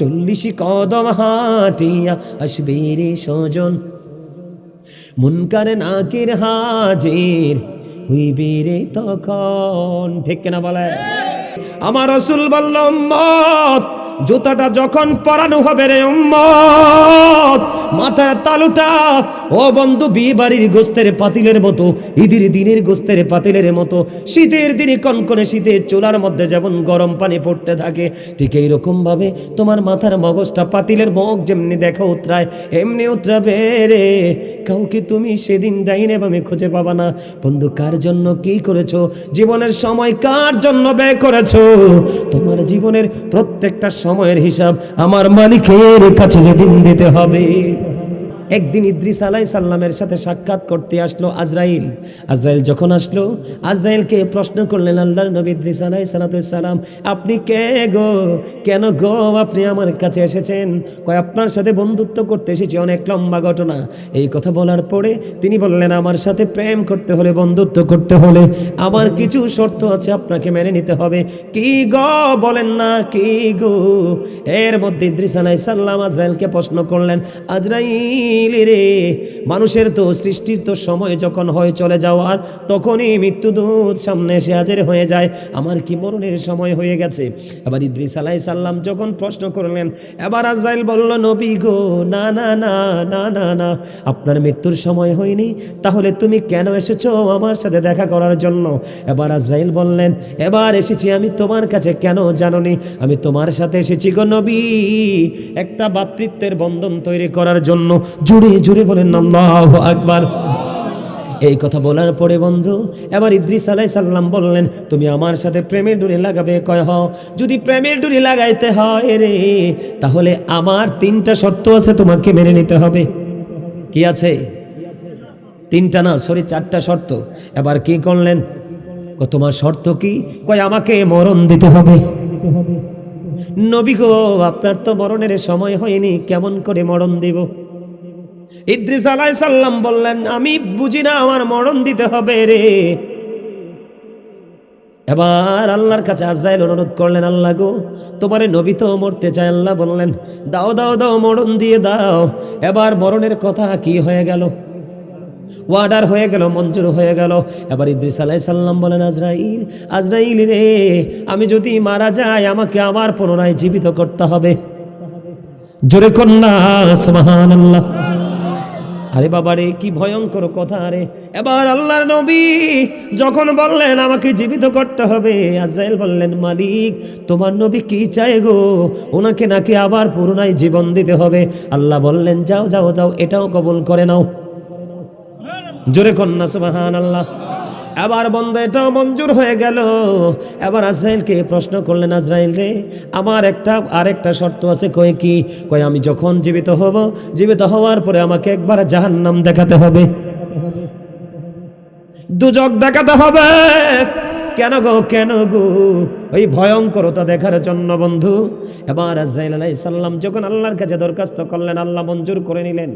40 কদম হাঁটিয়া আসবে রে স্বজন, মুনকার নাকির হাজির হইবে রে তখন। ঠিক কিনা বলে? আমার রাসূল বলল, উম্মত জুতাটা যখন পরানো হবে রে উম্মত, মাথার তালুটা ও বন্ধু বিয়ে বাড়ির গোস্তের পাতিলের মতো, ঈদের দিনের গোস্তের পাতিলের মতো, শীতের দিনে কনকনে শীতের চুলার মধ্যে যেমন গরম পানি পড়তে থাকে, ঠিক এইরকম ভাবে তোমার মাথার মগজটা পাতিলের মগ যেমনি দেখা উতরায় এমনি উতরাবে রে। কাউকে তুমি সেদিন ডাইনে বামে খুঁজে পাবা না। বন্ধু, কার জন্য কি করেছো, জীবনের সময় কার জন্য ব্যয় করেছো, তোমার জীবনের প্রত্যেকটা সময়ের হিসাব আমার মালিকের কাছে যেদিন দিতে হবে। একদিন ইদ্রিস আলাইহিস সালামের সাথে সাক্ষাৎ করতে আসলো আজরাইল। আজরাইল যখন আসলো, আজরাইলকে প্রশ্ন করলেন আল্লাহর নবী ইদ্রিস আলাইহিস সালাম, আপনি কে গো, কেন গো আপনি আমার কাছে এসেছেন? কয় আপনার সাথে বন্ধুত্ব করতে এসেছি, অনেক লম্বা ঘটনা। এই কথা বলার পরে তিনি বললেন, আমার সাথে প্রেম করতে হলে, বন্ধুত্ব করতে হলে আমার কিছু শর্ত আছে, আপনাকে মেনে নিতে হবে। কি গো বলেন না, কি গো? এর মধ্যে ইদ্রিস আলাইহিস সালাম আজরাইলকে প্রশ্ন করলেন, আজরাইল রে, মানুষের তো সৃষ্টির তো সময় যখন হয় চলে যাওয়ার, তখনই মৃত্যুদূত সামনে এসে হাজির হয়ে যায়, আমার কি মরণের সময় হয়ে গেছে? এবার ইদ্রিস আলাইহিস সালাম যখন প্রশ্ন করলেন, এবার আজরাইল বলল, নবী গো, না না না না না না, আপনার মৃত্যুর সময় হয়নি, তাহলে তুমি কেন এসেছো আমার সাথে দেখা করার জন্য? এবার আজরাইল বললেন, এবার এসেছি আমি তোমার কাছে, কেন জানোনি? আমি তোমার সাথে এসেছি গো নবী, একটা ভ্রাতৃত্বের বন্ধন তৈরি করার জন্য। জুড়ে জুড়ে বলেন আল্লাহু আকবার। এই কথা বলার পরে বন্ধু, এবার ইদ্রিস আলাইহিস সালাম বললেন, তুমি আমার সাথে প্রেমের ডুরি লাগাবে? কয় হ। যদি প্রেমের ডুরি লাগাইতে হয় রে, তাহলে আমার 3টা শর্ত আছে, তোমাকে মেনে নিতে হবে। কি আছে? 3টা না, সরি 4টা শর্ত। এবার কি করলেন? তোমার শর্ত কি? কয় আমাকে মরণ দিতে হবে। নবী গো, আপনার তো মরণের সময় হয়নি, কেমন করে মরণ দিব? ইদ্রিস আলাইহিস সালাম বললেন, আমি বুঝি না, আমার মরণ দিতে হবে রে। এবার আল্লাহর কাছে আজরাইল অনুরোধ করলেন, আল্লাহ গো, তোমারে নবী তো মরতে চায়। আল্লাহ বললেন, দাও দাও দাও, মরণ দিয়ে দাও। এবার মরণের কথা কি হয়ে গেল? ওয়ার্ডার হয়ে গেল, মঞ্জুর হয়ে গেল। এবার ইদ্রিস আলাইহিস সালাম বলেন, আজরাইল, আজরাইল রে, আমি যদি মারা যাই, আমাকে আবার পুনরায় জীবিত করতে হবে। জোরে কন্যা সুবহানাল্লাহ। আরে বাবা রে, কি ভয়ঙ্কর কথা রে। এবার আল্লাহর নবী যখন বললেন আমাকে জীবিত করতে হবে, আজরাইল বললেন, মালিক, তোমার নবী কি চায় গো? ওনাকে নাকি আবার পুনরায় জীবন দিতে হবে। আল্লাহ বললেন, যাও যাও যাও, এটাও কবুল করে নাও। জোরে কন্যা সুবহানাল্লাহ। এবার বন্ধু, এটাও মঞ্জুর হয়ে গেল। এবার আজরাইলকে প্রশ্ন করলেন, আজরাইল রে, আমার আরেকটা শর্ত আছে। কয় কি? কয় আমি যখন জীবিত হব, জীবিত হওয়ার পরে আমাকে একবার জাহান্নাম দেখাতে হবে, দুজক দেখাতে হবে। কেন গো, কেন গো? ওই ভয়ঙ্করতা দেখার জন্য বন্ধু। এবার আজরাইল আলাইহিস সালাম যখন আল্লাহর কাছে দরখাস্ত করলেন, আল্লাহ মঞ্জুর করে নিলেন।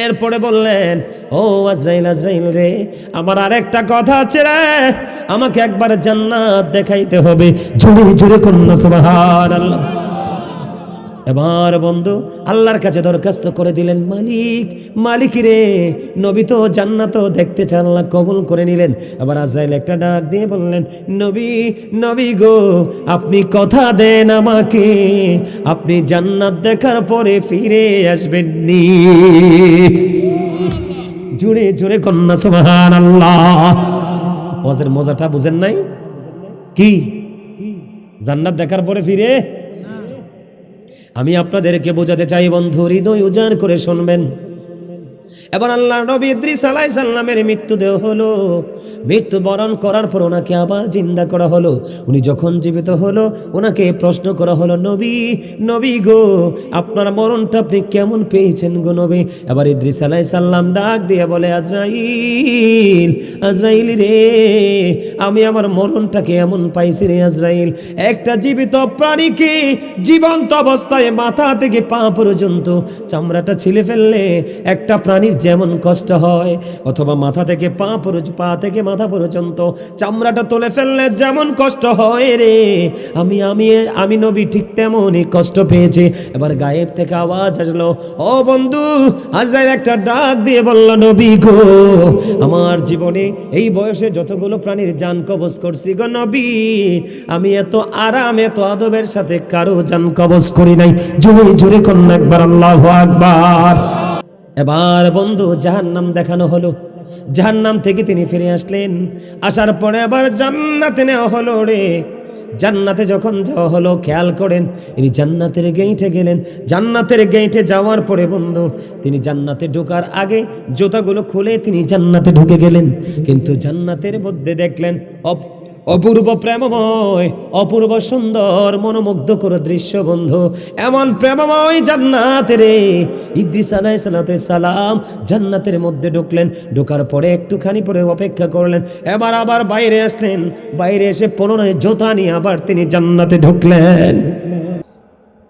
এরপরে বললেন, ও আজরাইল, আজরাইল রে, আমার আরেকটা কথা আছে রে, আমাকে একবার জান্নাত দেখাইতে হবে। জোরে জোরে কন্যা সুবহানাল্লাহ। এবার বন্ধু আল্লাহর কাছে দরখাস্ত করে দিলেন, মালিক, মালিক রে, নবী তো জান্নাতও দেখতে চান, আল্লাহ কবুল করে নিলেন। এবার আজরাইল একটা ডাক দিয়ে বললেন, নবী, নবী গো, আপনি কথা দেন আমাকে, আপনি জান্নাত দেখার পরে ফিরে আসবেন নি। জুড়ে জুড়ে কন্যা সুবহানাল্লাহ। ওয়াজের মজাটা বুঝেন নাই? কি জান্নাত দেখার পরে ফিরে? আমি আপনাদেরকে বোঝাতে চাই বন্ধু, হৃদয় উজাড় করে শুনবেন। এবার আল্লাহ নবী ইদ্রিস আলাইহিস সালামের মৃত্যুদেহ হলো। মৃত্যুবরণ করার পর ওনাকে আবার জিন্দা করা হলো। উনি যখন জীবিত হলো, ওনাকে প্রশ্ন করা হলো, নবী, নবী গো, আপনার মরণটা আপনি কেমন পেয়েছেন গো নবী? এবার ইদ্রিস আলাইহিস সালাম ডাক দিয়ে বলে, আজরাইল, আজরাইল রে, আমি আমার মরণটাকে এমন পাইছি রে আজরাইল, একটা জীবিত প্রাণীকে জীবন্ত অবস্থায় মাথা থেকে পা পর্যন্ত চামড়াটা ছিলে ফেললে একটা প্রাণীর যেমন কষ্ট হয়, অথবা মাথা থেকে পা থেকে মাথা পর্যন্ত চামড়াটা তুলে ফেললে যেমন কষ্ট হয় রে, আমি আমি আমি নবী ঠিক তেমনই কষ্ট পেয়েছি। এবার গায়েব থেকে আওয়াজ আসলো, ও বন্ধু। আজরাইল একটা ডাক দিয়ে বলল, নবী গো, আমার জীবনে এই বয়সে যতগুলো প্রাণীর জান কবজ করছি গো নবী, আমি এত আরাম এত আদবের সাথে কারো জান কবজ করি নাই। জুড়ে জুড়ে কন্যা একবার আল্লাহু আকবার। এবার বন্ধু জাহান্নাম দেখানো হলো, জাহান্নাম থেকে তিনি ফিরে আসলেন। আসার পরে আবার জান্নাতে নেওয়া হলো রে। জান্নাতে যখন যাওয়া হলো, খেয়াল করেন, ইনি জান্নাতের গেইটে গেলেন। জান্নাতের গেইটে যাওয়ার পরে বন্ধু তিনি জান্নাতে ঢোকার আগে জুতাগুলো খুলে তিনি জান্নাতে ঢুকে গেলেন। কিন্তু জান্নাতের মধ্যে দেখলেন অপূর্ব প্রেমময়, অপূর্ব সুন্দর মনোমুগ্ধকর দৃশ্য বন্ধু। এমন প্রেমময় জান্নাত রে। ইদ্রিস আলাইহিস সালাম জান্নাতের মধ্যে ঢুকলেন। ঢোকার পরে একটুখানি পরে অপেক্ষা করলেন। এবার আবার বাইরে আসলেন। বাইরে এসে পুনরায় জুতা নিয়ে আবার তিনি জান্নাতে ঢুকলেন।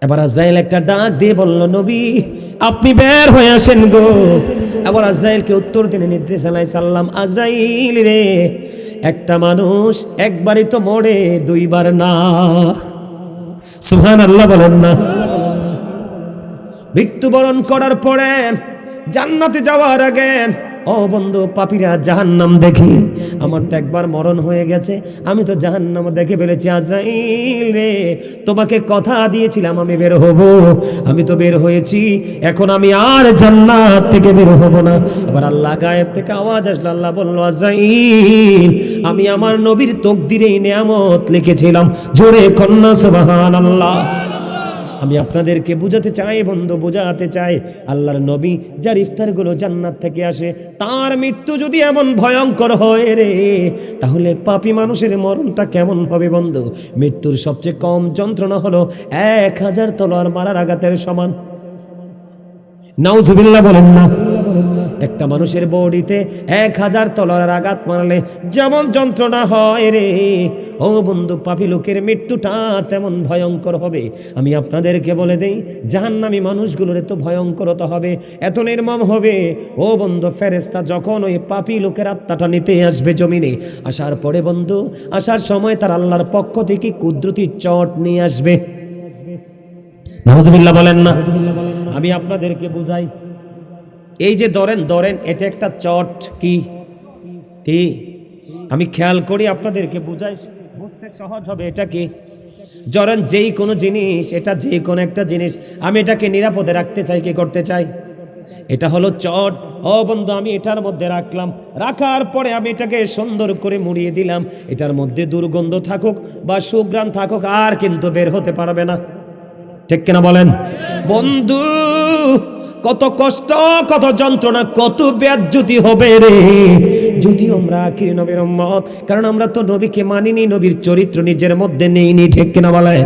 এবার আজরাইল একটা ডাক দিয়ে বলল, নবী আপনি বের হয়ে আসেন গো। এবার আজরাইলকে উত্তর দিলেন ইদ্রিস আলাইহিস সালাম, আজরাইল রে, একটা মানুষ একবারই তো মরে, দুইবার না। সুবহানাল্লাহ বলেন না। মৃত্যুবরণ করার পরে জান্নাতে যাওয়ার আগে, ও বন্ধু পাপীরা জাহান্নাম দেখি, আমার তো একবার মরণ হয়ে গেছে, আমি তো জাহান্নাম দেখে ফেলেছি। আজরাইল রে, তোমাকে কথা দিয়েছিলাম আমি বের হব, আমি তো বের হয়েছি, এখন আমি আর জান্নাত থেকে বের হব না। এবার আল্লাহ গায়েব থেকে আওয়াজ আসলো, আল্লাহ বলল, আজরাইল আমি আমার নবীর তকদিরে নিয়ামত লিখেছিলাম। জোরে কন্যা সুবহানাল্লাহ। আমি আপনাদেরকে বুঝাতে চাই বন্ধু, বুঝাতে চাই, আল্লাহর নবী যার ইফতারগুলো জান্নাত থেকে আসে, তার মৃত্যু যদি এমন ভয়ঙ্কর হয় রে, তাহলে পাপী মানুষের মরণটা কেমন হবে বন্ধু? মৃত্যুর সবচেয়ে কম যন্ত্রণা হলো 1000 তলোয়ার মারার আঘাতের সমান। নাউজুবিল্লাহ বলেন না। একটা মানুষের বডিতে 1000 তলোয়ারের আঘাত মারলে যেমন যন্ত্রণা হয় রে, ও বন্ধু পাপী লোকের মৃত্যুটা তেমন ভয়ঙ্কর হবে। আমি আপনাদেরকে বলে দেই, জাহান্নামী মানুষগুলোর এত ভয়ঙ্করতা হবে, এত নির্মম হবে। ও বন্ধু ফেরেশতা যখন ওই পাপী লোকের আত্মাটা নিতে আসবে জমিনে, আসার পরে বন্ধু আসার সময় তার আল্লাহর পক্ষ থেকে কুদরতি চট নিয়ে আসবে। নাউজুবিল্লাহ বলেন না। আমি আপনাদেরকে বুঝাই, এই যে ধরেন এটা একটা চট, কি কি আমি খেয়াল করি আপনাদেরকে বুঝাই, বুঝতে সহজ হবে। এটা কি? ধরেন যেই কোনো জিনিস, এটা যে কোনো একটা জিনিস, আমি এটাকে নিরাপদে রাখতে চাই, কি করতে চাই? এটা হলো চট। ও বন্ধু আমি এটার মধ্যে রাখলাম, রাখার পরে আমি এটাকে সুন্দর করে মুড়িয়ে দিলাম। এটার মধ্যে দুর্গন্ধ থাকুক বা সুঘ্রাণ থাকুক, আর কিন্তু বের হতে পারবে না। ঠিক কিনা বলেন বন্ধু? কত কষ্ট, কত যন্ত্রণা, কত বেজ্জতি হবে রে যদি আমরা আখির নবীর উম্মত, কারণ আমরা তো নবীকে মানিনি, নবীর চরিত্র নিজের মধ্যে নেইনি। ঠিক কিনা বলেন?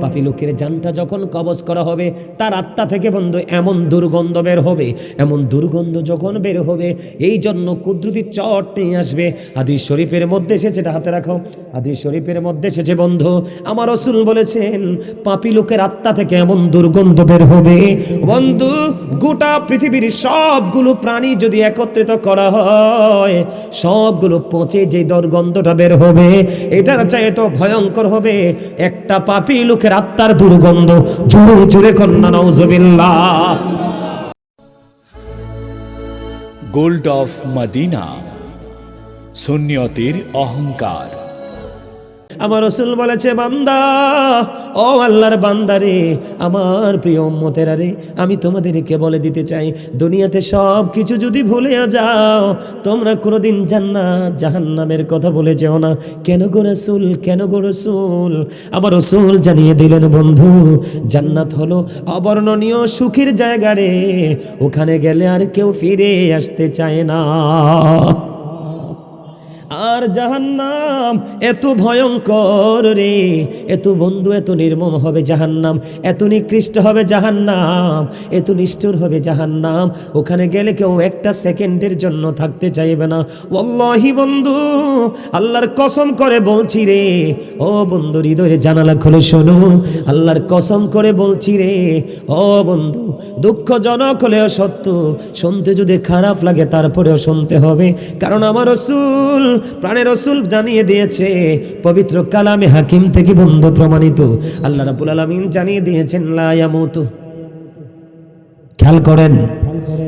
পাপী লোকের জানটা যখন কবজ করা হবে, তার আত্মা থেকে বন্ধু এমন দুর্গন্ধ বের হবে, এমন দুর্গন্ধ যখন বের হবে, এই জন্য কুদরতি চট নিয়ে আসবে। হাদিস শরীফের মধ্যে এসেছে, এটা হাতে রাখো, হাদিস শরীফের মধ্যে এসেছে বন্ধু, আমার রাসূল বলেছেন পাপী লোকের আত্মা থেকে এমন দুর্গন্ধ বের হবে বন্ধু, গোটা পৃথিবীর সবগুলো প্রাণী যদি একত্রিত করা হয়, সবগুলো পচে যে দুর্গন্ধটা বের হবে, এটার চাইতে ভয়ঙ্কর হবে একটা পাপী লোকের আত্মার দুর্গন্ধ। জোরে জোরে কন্যা নাউজুবিল্লাহ। গোল্ড অফ মদিনা, সুন্নিয়তের অহংকার। আমার রাসূল বলেছে, বান্দা, ও আল্লাহর বান্দারে, আমার প্রিয় উম্মতেরা রে, আমি তোমাদেরকে বলে দিতে চাই, দুনিয়াতে সব কিছু যদি ভুলে যাও, তোমরা কোনোদিন জান্নাত জাহান্নামের কথা বলে যেও না। কেন গো রাসূল, কেন গো রাসূল? আমার রাসূল জানিয়ে দিলেন বন্ধু, জান্নাত হলো অবর্ণনীয় সুখের জায়গা রে, ওখানে গেলে আর কেউ ফিরে আসতে চায় না। আর জাহান্নাম এত ভয়ঙ্কর রে, এত বন্ধু এত নির্মম হবে জাহান্নাম, এত নিকৃষ্ট হবে জাহান্নাম, এত নিষ্ঠুর হবে জাহান্নাম, ওখানে গেলে কেউ একটা সেকেন্ডের জন্য থাকতে চাইবে না। ওয়াল্লাহি বন্ধু, আল্লাহর কসম করে বলছি রে, ও বন্ধু হৃদয়ের জানালা খুলে শোনো, আল্লাহর কসম করে বলছি রে, ও বন্ধু, দুঃখজনক হলেও সত্য, শুনতে যদি খারাপ লাগে তারপরেও শুনতে হবে, কারণ আমার রাসূল, প্রাণের রাসূল জানিয়ে দিয়েছে পবিত্র কালামে হাকিম থেকে বন্ধু প্রমাণিত, আল্লাহ রাব্বুল আলামিন জানিয়ে দিয়েছেন লা ইয়ামুতু। খেয়াল করেন,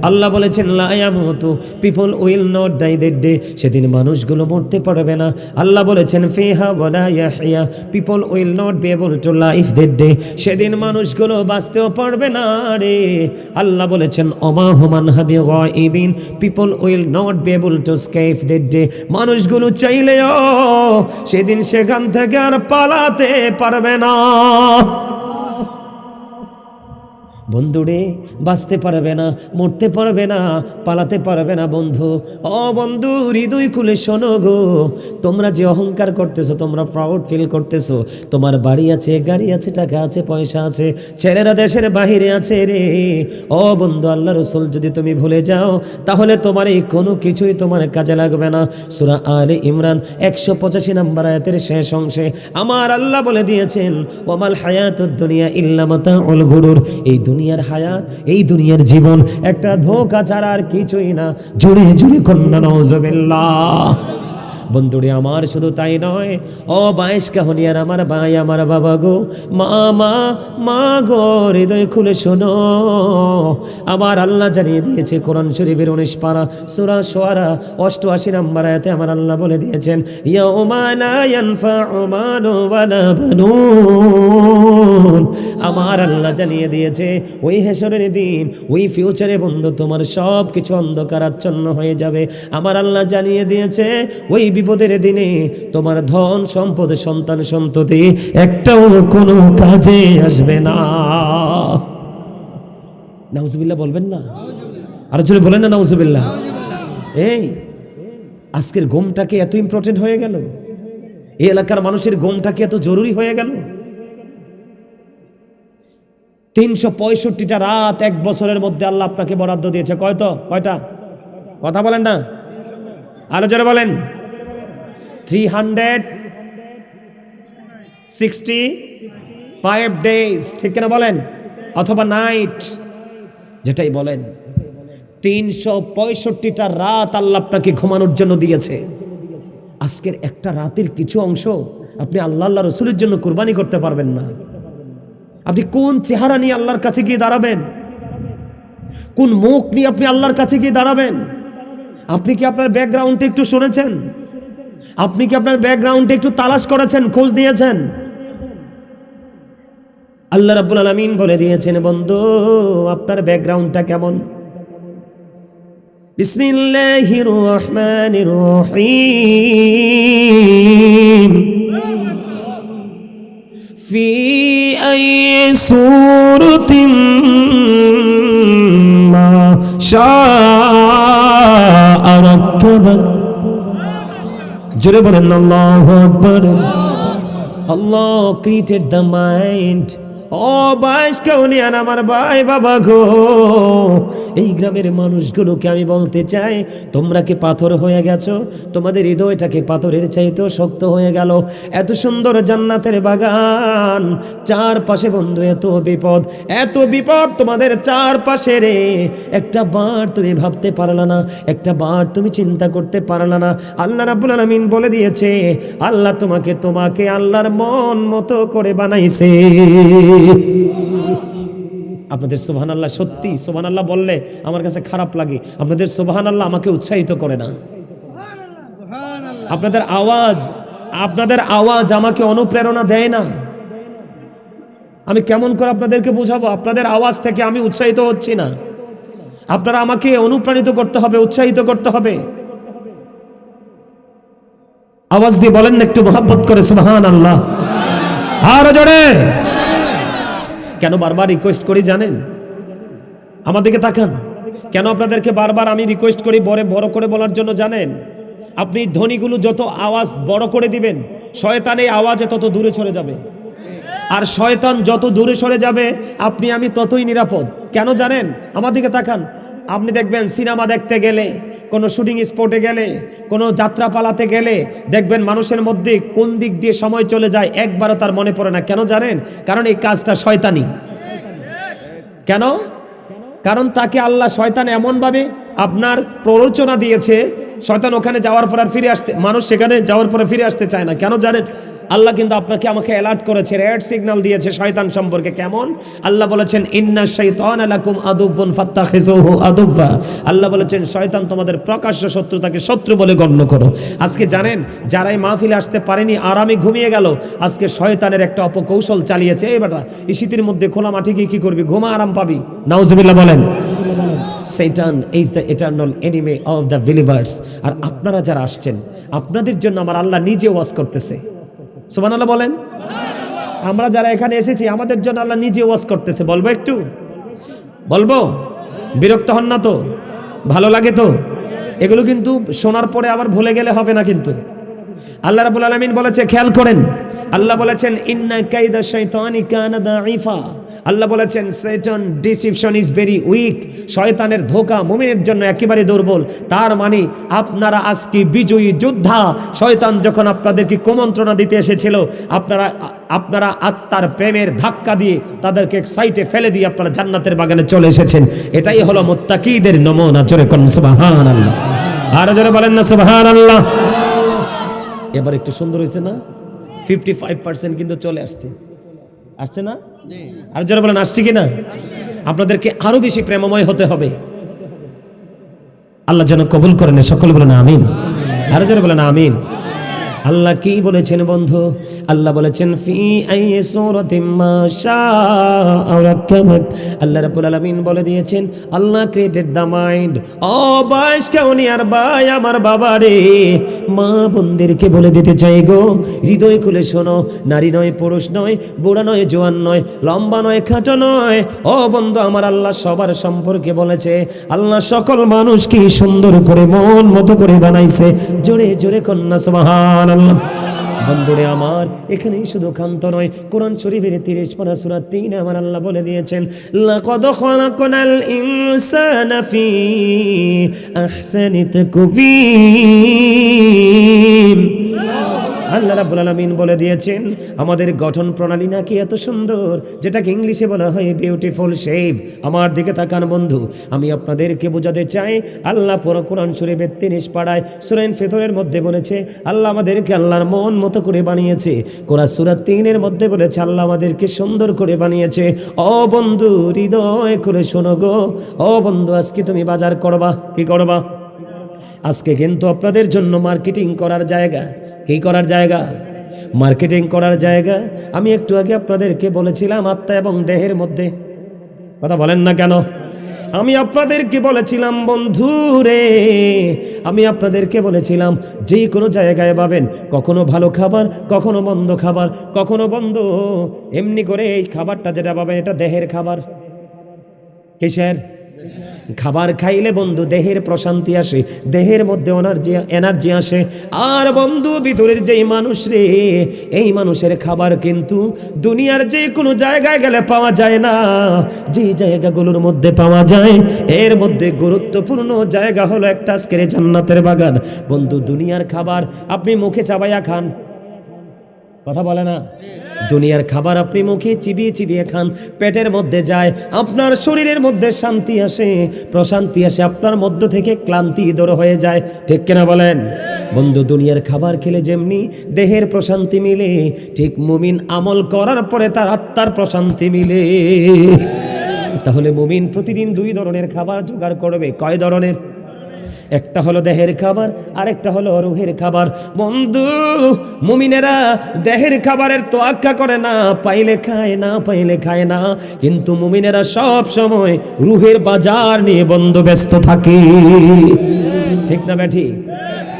আল্লাহ বলেছেন লা ইয়ামুতু, people will not die that day, সেদিন মানুষগুলো মরতে পারবে না। আল্লাহ বলেছেন ফিহা ওয়ালা ইয়াহইয়া, people will not be able to live that day, সেদিন মানুষগুলো বাঁচতেও পারবে না রে। আল্লাহ বলেছেন ওমা হুমান হাবি গায়বিন, people will not be able to escape that day, মানুষগুলো চাইলেও সেদিন সেখান থেকে আর পালাতে পারবে না। বন্ধুরে, বাঁচতে পারবে না, মরতে পারবে না, পালাতে পারবে না বন্ধু। ও বন্ধু, হৃদয় খুলে শোনো গো, তোমরা যে অহংকার করতেছো, তোমরা প্রাউড ফিল করতেছো, তোমার বাড়ি আছে, গাড়ি আছে, টাকা আছে, পয়সা আছে, ছেলেরা দেশের বাহিরে আছে রে। ও বন্ধু, আল্লাহ রাসূল যদি তুমি ভুলে যাও, তাহলে তোমার এই কোনো কিছুই তোমার কাজে লাগবে না। সূরা আলে ইমরান 185 নম্বর আয়াতের শেষ অংশে আমার আল্লাহ বলে দিয়েছেন ওয়ামাল হায়াতুদ দুনিয়া ইল্লা মাতাউল গুরুর, এই দুনিয়ার হায়াত, এই দুনিয়ার জীবন একটা ধোঁকা ছাড়া আর কিছুই না। জোরে জোরে কন্যা নাউজুবিল্লাহ। বন্ধুরে আমার, শুধু তাই নয়, ও 22 কাহনিয়ার আমার ভাই, আমার বাবা গো, মা গো, হৃদয় খুলে শোনো, আমার আল্লাহ জানিয়ে দিয়েছে কোরআন শরীফের 19 পারা সূরা শুআরা 88 নম্বর আয়াতে আমার আল্লাহ বলে দিয়েছেন ইয়াউমা লা ইয়ানফাউ মালু ওয়ালা বানুন, আমার আল্লাহ জানিয়ে দিয়েছে ওই হাশরের দিন, ওই ফিউচারে বন্ধু তোমার সব কিছু অন্ধকারাচ্ছন্ন হয়ে যাবে। আমার আল্লাহ জানিয়ে দিয়েছে ওই বিপদের দিনে তোমার ধন সম্পদ সন্তান সন্ততি একটাও কোনো কাজে আসবে না। নাউজুবিল্লাহ বলবেন না? আর জোরে বলেন না নাউজুবিল্লাহ। এই আজকের ঘুমটাকে এত ইম্পর্টেন্ট হয়ে গেল, এই এলাকার মানুষের ঘুমটাকে এত জরুরি হয়ে গেল। 365টা রাত এক বছরের মধ্যে আল্লাহ আপনাকে বরাদ্দ দিয়েছে। কয়টা? কথা বলেন না, আরো জোরে বলেন। 365 ডেজ, ঠিক কিনা বলেন, অথবা নাইট, যেটাই বলেন, 365টা রাত আল্লাহ আপনাকে ঘুমানোর জন্য দিয়েছে। আজকের একটা রাতের কিছু অংশ আপনি আল্লাহ রাসূলের জন্য কুরবানি করতে পারবেন না। আপনি কোন চেহারা নিয়ে আল্লাহর কাছে গিয়ে দাঁড়াবেন? কোন মুখ নিয়ে আপনি আল্লাহর কাছে গিয়ে দাঁড়াবেন? আপনি কি আপনার ব্যাকগ্রাউন্ডে একটু শুনেছেন? আপনি কি আপনার ব্যাকগ্রাউন্ডে একটু তালাশ করেছেন, খোঁজ দিয়েছেন? আল্লাহ রাব্বুল আলামিন বলে দিয়েছেন বন্ধু আপনার ব্যাকগ্রাউন্ডটা কেমন। বিসমিল্লাহির রহমানির রহিম ফি আইয়ি সূরাতিন মা শাআ রাক্কাবাক। জোরে বলেন আল্লাহু আকবার। Allah created the mind. ও 22 কাউনিয়ান আমার ভাই বাবা গো, এই গ্রামের মানুষগুলোকে আমি বলতে চাই, তোমরা কি পাথর হয়ে গেছো? তোমাদের হৃদয়টাকে পাথরের চাইতেও শক্ত হয়ে গেল। এত সুন্দর জান্নাতের বাগান, চারপাশে বন্ধু এত বিপদ তোমাদের চারপাশে রে। একটা বার তুমি ভাবতে পারলা না, একটা বার তুমি চিন্তা করতে পারলা না। আল্লাহ রাব্বুল আলামিন বলে দিয়েছে আল্লাহ তোমাকে আল্লাহর মন মতো করে বানাইছে। আপনাদের সুবহানাল্লাহ, সত্যি সুবহানাল্লাহ বললে আমার কাছে খারাপ লাগে। আপনাদের সুবহানাল্লাহ আমাকে উৎসাহিত করে না। আপনাদের আওয়াজ আমাকে অনুপ্রেরণা দেয় না। আমি কেমন করে আপনাদেরকে বোঝাবো? আপনাদের আওয়াজ থেকে আমি উৎসাহিত হচ্ছি না। আপনারা আমাকে অনুপ্রাণিত করতে হবে, উৎসাহিত করতে হবে। আওয়াজ দিয়ে বলেন না একটু মহব্বত করে সুবহানাল্লাহ। আর জোরে। কেন বারবার রিকোয়েস্ট করি জানেন? আমার দিকে তাকান। কেন আপনাদেরকে বারবার আমি রিকোয়েস্ট করি বড় করে বলার জন্য জানেন? আপনি ধ্বনিগুলো যত আওয়াজ বড় করে দিবেন, শয়তান এই আওয়াজে তত দূরে সরে যাবে। আর শয়তান যত দূরে সরে যাবে, আপনি আমি ততই নিরাপদ। কেন জানেন? আমার দিকে তাকান। আপনি দেখবেন সিনেমা দেখতে গেলে, কোনো শুটিং স্পটে গেলে, কোনো যাত্রা পালাতে গেলে দেখবেন মানুষের মধ্যে কোন দিক দিয়ে সময় চলে যায় একবারও তার মনে পড়ে না। কেন জানেন? কারণ এই কাজটা শয়তানি। কেন? কারণ তাকে আল্লাহ, শয়তান এমনভাবে আপনার প্ররোচনা দিয়েছে, শয়তান ওখানে যাওয়ার পর আর ফিরে আসতে, মানুষ সেখানে যাওয়ার পরে ফিরে আসতে চায় না। কেন জানেন? আল্লাহ কিন্তু আপনাকে আমাকে অ্যালার্ট করেছে, রেড সিগন্যাল দিয়েছে শয়তান সম্পর্কে। কেমন? আল্লাহ বলেছেন ইন্না শাইতানা লাকুম আদুব্বুন ফাত্তাখিযুহু আদুব্বা। আল্লাহ বলেছেন শয়তান তোমাদের প্রকাশ্য শত্রু, তাকে শত্রু বলে গণ্য করো। আজকে জানেন যারা এই মাহফিলে আসতে পারেনি, আরামে ঘুমিয়ে গেল, আজকে শয়তানের একটা অপকৌশল চালিয়েছে। এই বেটা, এই শীতের মধ্যে খোলা মাঠে গিয়ে কি করবি? ঘুমা, আরাম পাবি। নাউজুবিল্লাহ বলেন। Satan is the eternal enemy of the believers। আর আপনারা যারা আসছেন, আপনাদের জন্য আমার আল্লাহ নিজে ওয়াজ করতেছে। সুবহানাল্লাহ বলেন। আমরা যারা এখানে এসেছি, আমাদের জন্য আল্লাহ নিজে ওয়াজ করতেছে। বলবো একটু? বলবো? বিরক্ত হন না তো? ভালো লাগে তো? এগুলো কিন্তু শোনার পরে আবার ভুলে গেলে হবে না কিন্তু। আল্লাহ রাব্বুল আলামিন বলেছে, খেয়াল করেন, আল্লাহ বলেছেন ইন্না কাইদা শাইতানি কানা দাঈফা। আল্লাহ বলেছেন শয়তান ডিসিপশন ইজ ভেরি উইক। শয়তানের ধোঁকা মুমিনের জন্য একেবারে দুর্বল। তার মানে আপনারা আজকে বিজয়ী যোদ্ধা। শয়তান যখন আপনাদেরকে কুমন্ত্রণা দিতে এসেছিল, আপনারা আত্মার প্রেমের ধাক্কা দিয়ে তাদেরকে সাইটে ফেলে দিয়ে আপনারা জান্নাতের বাগানে চলে এসেছেন। এটাই হলো মুত্তাকিদের নমুনা। জোরে কোন সুবহানাল্লাহ। আর জোরে বলেন না সুবহানাল্লাহ। এবার একটু সুন্দর হয়েছে না? 55% কিন্তু চলে আসছে। আসছে না? আর যারা বলেন আসছে কিনা? আপনাদেরকে আরো বেশি প্রেমময় হতে হবে। আল্লাহ যেন কবুল করেন। সকলে বলেন আমিন। আর যারা বলেন আমিন। আল্লাহ কি বলেছেন বন্ধু? আল্লাহ বলেছেন ফি আইয়ি সূরাতিন মা শাআ রাক্কাবাক। আল্লাহ রাব্বুল আলামিন বলে দিয়েছেন, আল্লাহ ক্রিয়েটেড দ্য মাইন্ড। ও বয়স কেউনি আর ভাই আমার বাবা রে, মা বোনদেরকে বলে দিতে চাই গো, হৃদয় খুলে শোনো। নারী নয়, পুরুষ নয়, বুড়া নয়, জোয়ান নয়, লম্বা নয়, খাটো নয়। ও বন্ধু আমার, আল্লাহ সবার সম্পর্কে বলেছে। আল্লাহ সকল মানুষকে সুন্দর করে মন মতো করে বানাইছে। জোরে জোরে কন্যা সুবহানাল্লাহ। বন্ধুরে আমার, এখানেই শুধু ক্ষান্ত নয়, কোরআন শরীফের 30 পারা সূরা 3 আমার আল্লাহ বলে দিয়েছেন, লাকাদ খালাকনাল ইনসানা ফি আহসানি তাকওয়িম। আল্লাহ রাব্বুল আলামিন বলে দিয়েছেন আমাদের গঠন প্রণালী নাকি এত সুন্দর, যেটাকে ইংলিশে বলা হয় বিউটিফুল শেপ। আমার দিকে তাকান বন্ধু, আমি আপনাদেরকে বোঝাতে চাই, আল্লাহ পুরো কোরআন শরীফের 30 পারায় সূরা ফিতরের মধ্যে বলেছে আল্লাহ আমাদেরকে আল্লাহর মন মতো করে বানিয়েছে। কোরআন সূরা 3-এর মধ্যে বলেছে আল্লাহ আমাদেরকে সুন্দর করে বানিয়েছে। ও বন্ধু, হৃদয় করে শোনো গো। ও বন্ধু, আজকে তুমি বাজার করবা, কি করবা? আজকে কিন্তু আপনাদের জন্য মার্কেটিং করার জায়গা। কি করার জায়গা? মার্কেটিং করার জায়গা। আমি একটু আগে আপনাদেরকে বলেছিলাম আত্মা এবং দেহের মধ্যে, কথা বলেন না কেন? আমি আপনাদেরকে বলেছিলাম বন্ধু রে, আমি আপনাদেরকে বলেছিলাম যে কোনো জায়গায় পাবেন কখনো ভালো খাবার, কখনো মন্দ খাবার, কখনো বন্ধ। এমনি করে এই খাবারটা যেটা পাবেন এটা দেহের খাবার। কিসের খাবার? খাইলে বন্ধু দেহের প্রশান্তি আসে, দেহের মধ্যে এনার্জি আসে। আর বন্ধু ভিতরের যেই মানুষ রে, এই মানুষের খাবার কিন্তু দুনিয়ার যে কোনো জায়গায় গেলে পাওয়া যায় না। যে জায়গাগুলোর মধ্যে পাওয়া যায়, এর মধ্যে গুরুত্বপূর্ণ জায়গা হলো একটা আজকের জান্নাতের বাগান। বন্ধু, দুনিয়ার খাবার আপনি মুখে চাবাইয়া খান, কথা বলে না? দুনিয়ার খাবার আপনি মুখে চিবিয়ে চিবিয়ে খান, পেটের মধ্যে যায়, আপনার শরীরের মধ্যে শান্তি আসে, প্রশান্তি আসে, আপনার মধ্য থেকে ক্লান্তি দূর হয়ে যায়। ঠিক কিনা বলেন? বন্ধু, দুনিয়ার খাবার খেলে যেমনি দেহের প্রশান্তি মিলে, ঠিক মুমিন আমল করার পরে তার আত্মার প্রশান্তি মিলে। তাহলে মুমিন প্রতিদিন 2 ধরনের খাবার জোগাড় করবে। কয় ধরনের? একটা হলো দেহের খাবার, আরেকটা হলো রুহের খাবার। বন্ধু, মুমিনেরা দেহের খাবারের তোয়াক্কা করে না, পাইলে খায়, না পাইলে খায় না। কিন্তু মুমিনেরা সব সময় রুহের বাজার নিয়ে বন্ধু ব্যস্ত থাকে। ঠিক না ব্যাঠি?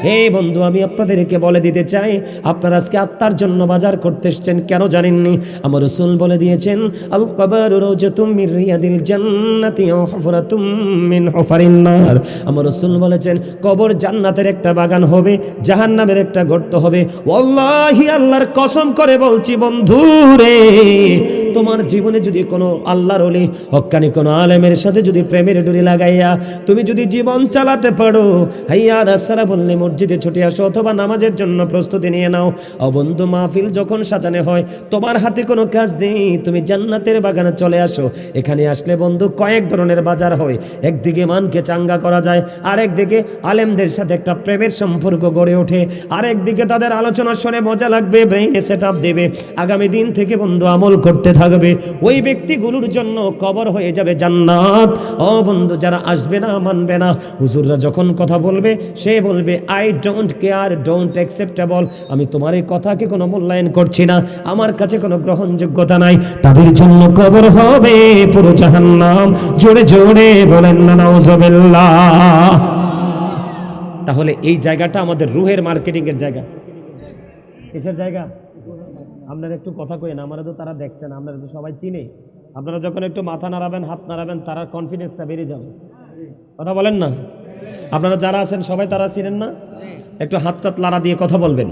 হে বন্ধু, আমি আপনাদেরকে বলে দিতে চাই, আপনারা আজকে আত্মার জন্য বাজার করতে এসেছেন, কেন জানেননি? আমার রাসূল বলে দিয়েছেন, আল কবরু রাওজাতুম মির রিয়াদিল জান্নাতি আও হুফরাতুম মিন হুফারিন নার। আমার রাসূল বলেছেন, কবর জান্নাতের একটা বাগান হবে, জাহান্নামের একটা গর্ত হবে। ওয়াল্লাহি, আল্লাহর কসম করে বলছি বন্ধু রে, তোমার জীবনে যদি কোনো আল্লাহর ওলি, হক্কানি কোনো আলেমের সাথে যদি প্রেমের ডুরি লাগাইয়া তুমি যদি জীবন চালাতে পারো, হাইয়া রাসসালা বললে মসজিদে ছুটে আসো অথবা নামাজের জন্য প্রস্তুতি নিয়ে নাও। ও বন্ধু, মাহফিল যখন সাজানো হয়, তোমার হাতে কোনো কাজ নেই, তুমি জান্নাতের বাগানে চলে আসো। এখানে আসলে বন্ধু কয়েক ধরনের বাজার হয়। একদিকে মানকে চাঙ্গা করা যায়, আরেকদিকে আলেমদের সাথে একটা প্রেমের সম্পর্ক গড়ে ওঠে, আরেকদিকে তাদের আলোচনা শুনে মজা লাগবে, ব্রেইনে সেট আপ দেবে, আগামী দিন থেকে বন্ধু আমল করতে থাকবে। ওই ব্যক্তিগুলোর জন্য কবর হয়ে যাবে জান্নাত। ও বন্ধু, যারা আসবে না, মানবে না, হুজুররা যখন কথা বলবে সে বলবে I don't care, don't acceptable, আমি তোমার এই কথাকে কোনো মূল্যায়ন করছি না, আমার কাছে কোনো গ্রহণযোগ্যতা নাই, তাদের জন্য কবর হবে পুরো জাহান্নাম। জোরে জোরে বলেন না নাউজুবিল্লাহ। তাহলে এই জায়গাটা আমাদের রুহের মার্কেটিং এর জায়গা। কিসের জায়গা? আপনারা একটু কথা কইেন, আমরা তো তারা দেখছেন, আপনারা তো সবাই চিনে। আপনারা যখন একটু মাথা নাড়াবেন, হাত নাড়াবেন, তারা কনফিডেন্সটা বেড়ে যাবে। কথা বলেন না? আপনারা যারা আছেন সবাই তারা চিনেন না? একটু হাত টাত লাড়া দিয়ে কথা বলবেন।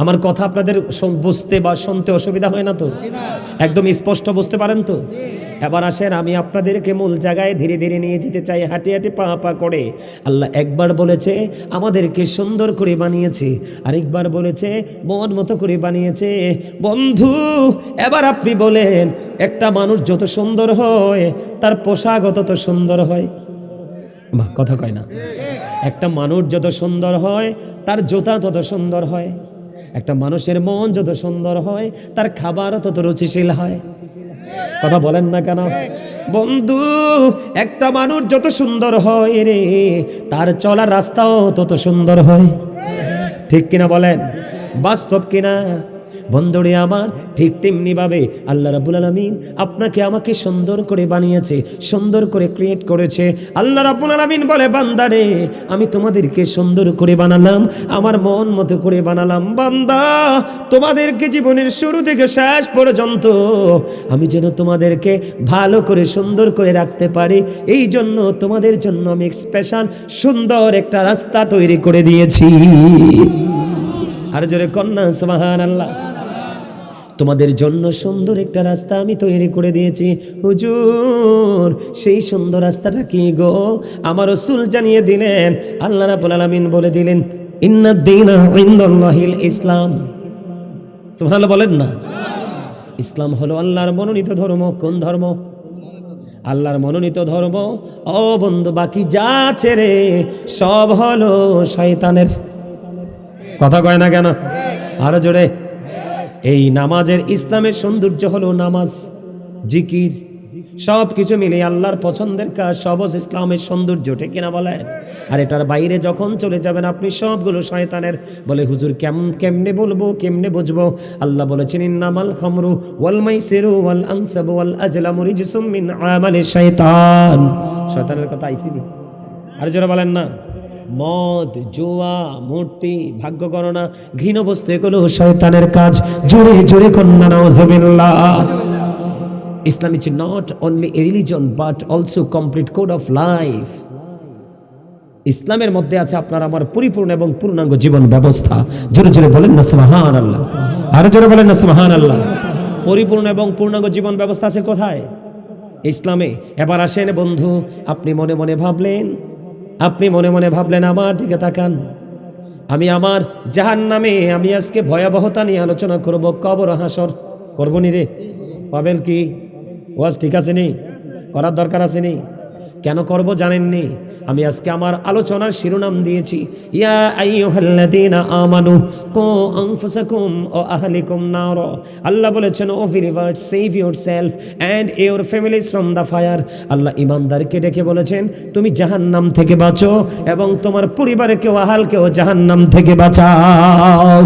আমার কথা আপনাদের বুঝতে বা শুনতে অসুবিধা হয় না তো? একদম স্পষ্ট বুঝতে পারেন তো? এবার আসেন, আমি আপনাদেরকে মূল জায়গায় ধীরে ধীরে নিয়ে যেতে চাই, হাঁটি হাঁটি পা পা করে। আল্লাহ একবার বলেছে আমাদেরকে সুন্দর করে বানিয়েছে, আরেকবার বলেছে মন মতো করে বানিয়েছে। বন্ধু, এবার আপনি বলেন, একটা মানুষ যত সুন্দর হয় তার পোশাকও তত সুন্দর হয়। বাহ, কথা কয় না? একটা মানুষ যত সুন্দর হয় তার জুতা তত সুন্দর হয়, একটা মানুষের মন যত সুন্দর হয় তার খাবারও তত রুচিশীল হয়। কথা বলেন না কেন? বন্ধু, একটা মানুষ যত সুন্দর হয় রে, তার চলার রাস্তাও তত সুন্দর হয়। ঠিক কিনা বলেন? বাস্তব কিনা? বন্ধুরে আমার, ঠিক তেমনি ভাবে আল্লাহ রাব্বুল আলামিন আপনাকে আমাকে সুন্দর করে বানিয়েছে, সুন্দর করে ক্রিয়েট করেছে। আল্লাহ রাব্বুল আলামিন বলে, বান্দারে আমি তোমাদেরকে সুন্দর করে বানালাম, আমার মন মতো করে বানালাম। বান্দা, তোমাদেরকে জীবনের শুরু থেকে শেষ পর্যন্ত আমি যেন তোমাদেরকে ভালো করে সুন্দর করে রাখতে পারি, এই জন্য তোমাদের জন্য আমি স্পেশাল সুন্দর একটা রাস্তা তৈরি করে দিয়েছি। আর জোরে কন্যা সুবহানাল্লাহ। তোমাদের জন্য সুন্দর একটা রাস্তা আমি তৈরি করে দিয়েছি। হুজুর, সেই সুন্দর রাস্তাটা কি গো? আমার রাসূল জানিয়ে দিলেন, আল্লাহ রাব্বুল আলামিন বলে দিলেন, ইন্নাদ দীনা ইনদাল্লাহিল ইসলাম। সুবহানাল্লাহ বলেন না? ইসলাম হলো আল্লাহর মনোনীত ধর্ম। কোন ধর্ম? আল্লাহর মনোনীত ধর্ম। ও বন্ধু, বাকি যা ছেড়ে সব হলো শয়তানের। কথা কয় না কেন? আরো জোরে। এই নামাজের, ইসলামের সৌন্দর্য হলো নামাজ, জিকির, সব কিছু মিলে আল্লাহর পছন্দের কাজ, সব ইসলামের সৌন্দর্য। ঠিক কিনা বলেন? আর এটার বাইরে যখন চলে যাবেন আপনি, সবগুলো শয়তানের। বলে হুজুর কেমনে বলবো, কেমনে বুঝবো? আল্লাহ বলেছেন, ইন্নামাল খামরু ওয়াল মাইসিরু ওয়াল আনসাবু ওয়াল আজলামু রিজসুম মিন আমালিশ শাইতান। শয়তানের কথা আইছিনি? আর যারা বলেন না, মদ, জুয়া, মূর্তি, ভাগ্য গণনা, ঘৃণ বস্তু, এগুলো শয়তানের কাজ। জোরে জোরে কন্যা নাউজুবিল্লাহ। Islam is not only a religion but also complete code of life. ইসলামের মধ্যে আছে আপনার আমার পরিপূর্ণ এবং পূর্ণাঙ্গ জীবন ব্যবস্থা। জোরে জোরে বলেন না সুবহানাল্লাহ। আরো জোরে বলেন না সুবহানাল্লাহ। পরিপূর্ণ এবং পূর্ণাঙ্গ জীবন ব্যবস্থা আছে কোথায়? ইসলামে। এবার আসেন বন্ধু, আপনি মনে মনে ভাবলেন, আমার দিকে তাকান। আমি আমার জাহান্নামে আমি আজকে ভয়াবহতা নিয়ে আলোচনা করব, কবর হাসর করব নি রে? পাবেন কি? ওয়াজ ঠিক আছে নি? করার দরকার আছে নি? কেন করব জানেননি? আমি আজকে আমার আলোচনার শিরোনাম দিয়েছি, ইয়া আইয়ুহাল্লাযীনা আমানু কু আনফুসাকুম ওয়া আহলিকুম নার। আল্লাহ বলেছেন, O believers, save yourself and your families from the fire. আল্লাহ ইমানদারকে ডেকে বলেছেন, তুমি জাহান্নাম থেকে বাঁচো এবং তোমার পরিবারকেও, আহলকেও জাহান্নাম থেকে বাঁচাও।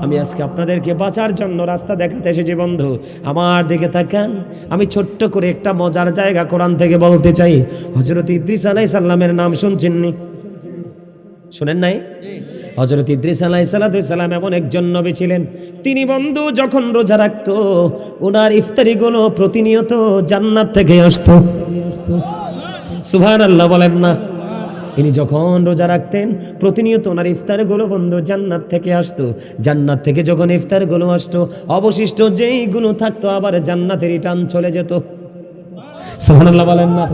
আমি আজকে আপনাদেরকে বাঁচার জন্য রাস্তা দেখাতে এসেছি। বন্ধু আমার দিকে তাকান। আমি ছোট্ট করে একটা মজার জায়গা কোরআন থেকে বলতে চাই। হযরত ইদ্রিস আলাইহিস সালামের নাম শুনছেননি? শুনেন নাই? হযরত ইদ্রিস আলাইহিস সালাম এমন একজন নবী ছিলেন, তিনি বন্ধু যখন রোজা রাখতো ওনার ইফতারিগুলো প্রতিনিয়ত জান্নাত থেকে আসতো। সুবহানাল্লাহ বলেন না? ইনি যখন রোজা রাখতেন প্রতিনিয়ত ওনার ইফতারগুলো বন্ধু জান্নাত থেকে আসতো। জান্নাত থেকে যখন ইফতারগুলো আসতো অবশিষ্ট যেইগুলো থাকতো আবার জান্নাতের টান চলে যেত। সুবহানাল্লাহ বলেন না?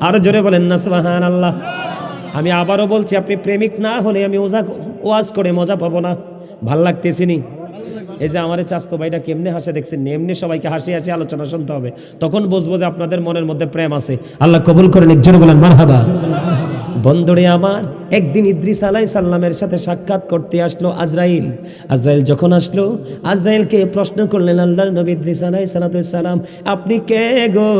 আরো জোরে বলেন না সুবহানাল্লাহ। আমি আবারও বলছি, আপনি প্রেমিক না হলে আমি ওয়াজ করে মজা পাবো না। ভাল লাগতেছে নি? এই যে আমার চাস্তো ভাইটা কেমনে হাসে দেখছেন, এমনি সবাইকে হাসি হাসি আলোচনা শুনতে হবে, তখন বুঝবো যে আপনাদের মনের মধ্যে প্রেম আছে। আল্লাহ কবুল করেন, একজন বলেন মারহাবা। বন্ধুরে আমার, একদিন ইদ্রিস আলাইহিস সালামের সাথে সাক্ষাৎ করতে আসলো আজরাইল। আজরাইল যখন আসলো, আজরাইলকে প্রশ্ন করলেন আল্লাহর নবী ইদ্রিস আলাইহিস সালাম, আপনি কে গো,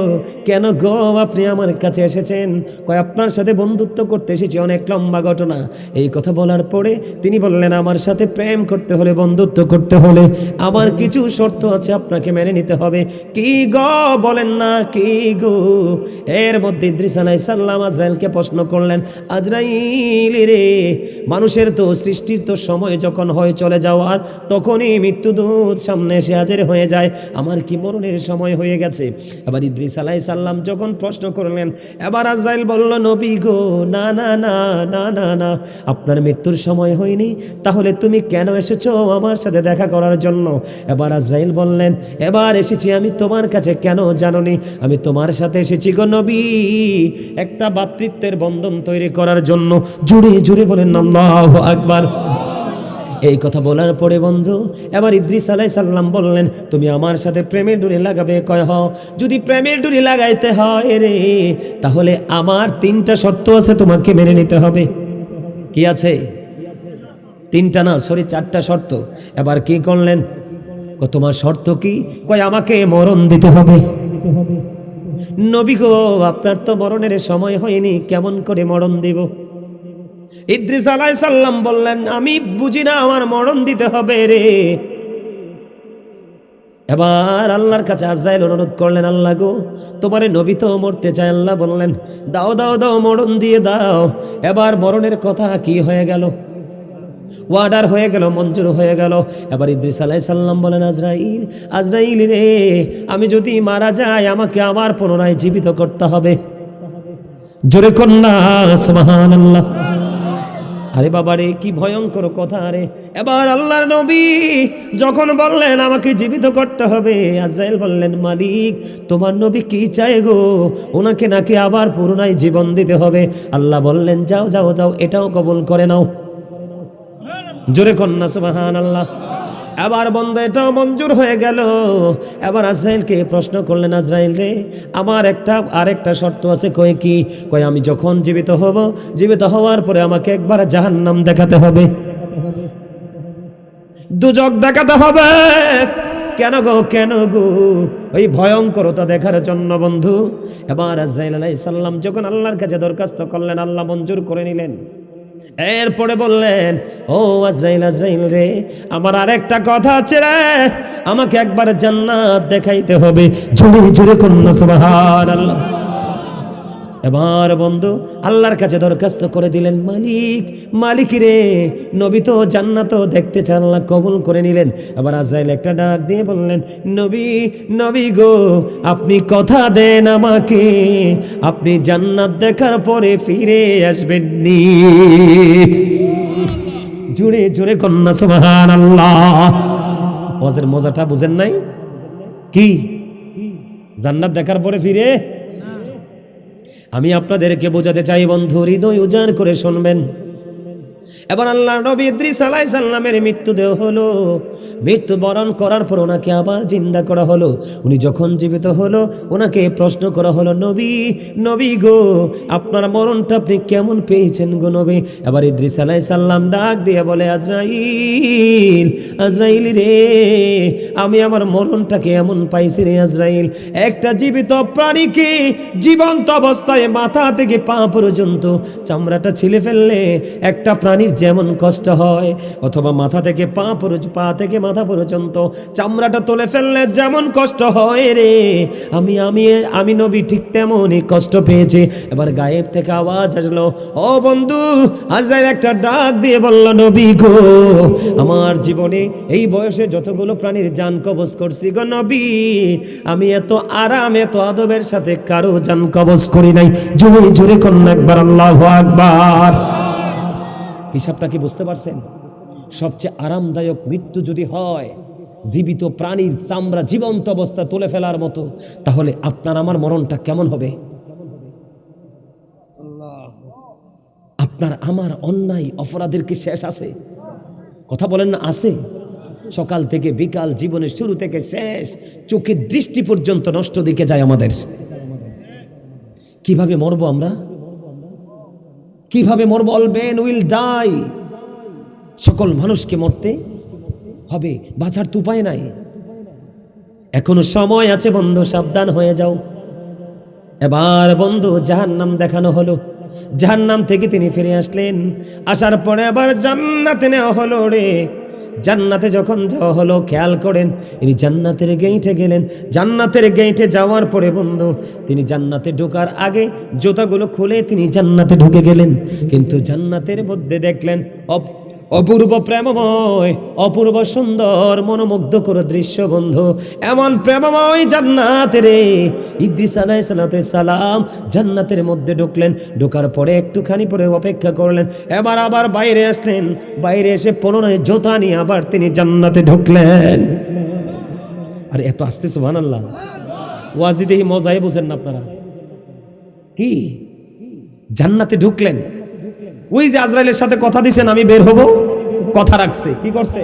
কেন গো আপনি আমার কাছে এসেছেন? কয় আপনার সাথে বন্ধুত্ব করতে এসেছি, অনেক লম্বা ঘটনা। এই কথা বলার পরে তিনি বললেন, আমার সাথে প্রেম করতে হলে, বন্ধুত্ব করতে হলে আমার কিছু শর্ত আছে, আপনাকে মেনে নিতে হবে। কি গো বলেন না, কি গো? এর মধ্যে ইদ্রিস আলাইহিস সালাম আজরাইলকে প্রশ্ন করলেন, আজরাইল রে, মানুষের তো সৃষ্টির তো সময় যখন হয় চলে যাওয়ার, তখনই মৃত্যুদূত সামনে এসে হাজির হয়ে যায়, আমার কি মরণের সময় হয়ে গেছে? এবার ইদ্রিস আলাইহিস সালাম যখন প্রশ্ন করলেন, এবার আজরাইল বলল, নবী গো, না না না না না না, আপনার মৃত্যুর সময় হয়নি, তাহলে তুমি কেন এসেছো আমার সাথে দেখা করার জন্য? এবার আজরাইল বললেন, এবার এসেছি আমি তোমার কাছে, কেন জানোনি? আমি তোমার সাথে এসেছি গো নবী, একটা ভ্রাতৃত্বের বন্ধন তৈরি করার জন্য। জুড়ে জুড়ে বলেন আল্লাহু আকবার। এই কথা বলার পরে বন্ধু এবার ইদ্রিস আলাইহিস সালাম বললেন, তুমি আমার সাথে প্রেমের ডুরি লাগাবে? কয় হ। যদি প্রেমের ডুরি লাগাইতে হয় রে, তাহলে আমার 3টা শর্ত আছে, তোমাকে মেনে নিতে হবে। কি আছে? 3টা না, সরি 4টা শর্ত। এবার কি করলেন? তোমার শর্ত কি? কয় আমাকে মরণ দিতে হবে। নবী গো, আপনার তো মরণের সময় হয়নি, কেমন করে মরণ দিব? ইদ্রিস আলাইহিস সালাম বললেন, আমি বুঝি না আমার মরণ দিতে হবে রে। এবার আল্লাহর কাছে আজরাইল অনুরোধ করলেন, আল্লাহ গো, তোমার নবী তো মরতে চায়। আল্লাহ বললেন, দাও দাও দাও, মরণ দিয়ে দাও। এবার মরণের কথা কি হয়ে গেল? ওয়ার্ডার হয়ে গেল, মঞ্জুর হয়ে গেল। এবার ইদ্রিস আলাইহিস সালাম বলেন, আজরাইল, আজরাইল রে, আমি যদি মারা যাই আমাকে আবার পুনরায় জীবিত করতে হবে। জোরে কন্যা সুবহানাল্লাহ। আরে বাবা রে, কি ভয়ঙ্কর কথা রে। এবার আল্লাহর নবী যখন বললেন আমাকে জীবিত করতে হবে, আজরাইল বললেন, মালিক তোমার নবী কি চায় গো? ওনাকে নাকি আবার পুনরায় জীবন দিতে হবে। আল্লাহ বললেন, যাও যাও যাও, এটাও কবুল করে নাও। জোরে কন্যা সুবহানাল্লাহ। এবার বন্ধ এটাও মঞ্জুর হয়ে গেল। এবার আজরাইলকে প্রশ্ন করলেন, আজরাইল রে, আমার আরেকটা শর্ত আছে। কয় কি? কয় আমি যখন জীবিত হব, জীবিত হওয়ার পরে আমাকে একবার জাহান্নাম দেখাতে হবে, দুজক দেখাতে হবে। কেন গো, কেন গো? ওই ভয়ঙ্করতা দেখার জন্য বন্ধু। এবার আজরাইল আলাইহিস সালাম যখন আল্লাহর কাছে দরখাস্ত করলেন, আল্লাহ মঞ্জুর করে নিলেন। এরপরে বললেন, ও আজরাইল, আজরাইল রে, আমার আরেকটা কথা আছে রে, আমাকে একবার জান্নাত দেখাইতে হবে। জোরে জোরে কন্যা সুবহানাল্লাহ। এবার বন্ধু আল্লাহর কাছে দরখাস্ত করে দিলেন, মালিক, মালিক রে, নবী তো জান্নাত দেখতে চান। আল্লাহ কবুল করে নিলেন। এবার আজরাইল একটা ডাক দিয়ে বললেন, নবী, নবী গো, আপনি কথা দেন আমাকে, আপনি জান্নাত দেখার পরে ফিরে আসবেন নি। জোরে জোরে কন্যা সুবহানাল্লাহ। ওয়াজের মজাটা বুঝেন নাই? কি জান্নাত দেখার পরে ফিরে? আমি আপনাদেরকে বোঝাতে চাই বন্ধু, হৃদয় উজাড় করে শুনবেন। এবার আল্লাহর নবী ইদ্রিস আলাইহিস সালামের মৃত্যুদেহ হলো। মৃত্যুবরণ করার পর ওনাকে আবার জিন্দা করা হলো। উনি যখন জীবিত হলো, ওনাকে প্রশ্ন করা হলো, নবী, নবী গো, আপনার মরণটা আপনি কেমন পেয়েছেন গো নবী? এবার ইদ্রিস আলাইহিস সালাম ডাক দিয়ে বলে, আজরাইল, আজরাইল রে, আমি আমার মরণটাকে এমন পাইছি রে আজরাইল, একটা জীবিত প্রাণীকে জীবন্ত অবস্থায় মাথা থেকে পা পর্যন্ত চামড়াটা ছিলে ফেললে একটা প্রাণীর যেমন কষ্ট হয়, অথবা মাথা থেকে পা থেকে মাথা পর্যন্ত চামড়াটা তুলে ফেললে যেমন কষ্ট হয় রে, আমি নবী ঠিক তেমনই কষ্ট পেয়েছি। এবার গায়েব থেকে আওয়াজ আসলো, ও বন্ধু। আজরাইল একটা ডাক দিয়ে বলল, নবী গো, আমার জীবনে এই বয়সে যতগুলো প্রাণীর জান কবজ করছি গো নবী, আমি এত আরাম এত আদবের সাথে কারো জান কবজ করি নাই। জোরে জোরে কন্যা একবার আল্লাহু আকবার। হিসাবটা কি বুঝতে পারছেন? সবচেয়ে আরামদায়ক মৃত্যু যদি হয় জীবিত প্রাণীর চামড়া জীবন্ত অবস্থা তুলে ফেলার মতো, তাহলে আপনার আমার মরণটা কেমন হবে? আপনার আমার অন্যায় অপরাধের কি শেষ আছে? কথা বলেন না, আছে? সকাল থেকে বিকাল, জীবনের শুরু থেকে শেষ, চোখের দৃষ্টি পর্যন্ত নষ্ট দিকে যায় আমাদের। কিভাবে মরবো আমরা? কিভাবে মরবো? All men will die. সকল মানুষকে মরতে হবে, বাঁচার তো উপায় নাই। এখনো সময় আছে বন্ধু, সাবধান হয়ে যাও। এবার বন্ধু জাহান্নাম দেখানো হলো, জাহান্নাম থেকে তিনি ফিরে আসলেন। আসার পরে আবার জান্নাতে নেওয়া হলো রে। জান্নাতে যখন যাওয়া হলো, খেয়াল করেন, ইনি জান্নাতের গেইটে গেলেন। জান্নাতের গেইটে যাওয়ার পরে বন্ধু তিনি জান্নাতে ঢোকার আগে জুতাগুলো খুলে তিনি জান্নাতে ঢুকে গেলেন। কিন্তু জান্নাতের মধ্যে দেখলেন অপূর্ব প্রেমময়, অপূর্ব সুন্দর মনোমুগ্ধকর দৃশ্য বন্ধু। এমন প্রেমময় জান্নাত রে। ইদ্রিস আলাইহিস সালাম জান্নাতের মধ্যে ঢুকলেন। ঢোকার পরে একটুখানি পরে অপেক্ষা করলেন, এবার আবার বাইরে আসলেন। বাইরে এসে পুনরায় জুতা নিয়ে আবার তিনি জান্নাতে ঢুকলেন। আর এত আস্তে সুবহানাল্লাহ, ওয়াজ দিতে কি মজাই বুঝেন না আপনারা? কি জান্নাতে ঢুকলেন, ওই যে আজরাইলের সাথে কথা দিছেন আমি বের হব, কথা রাখছে। কি করছে?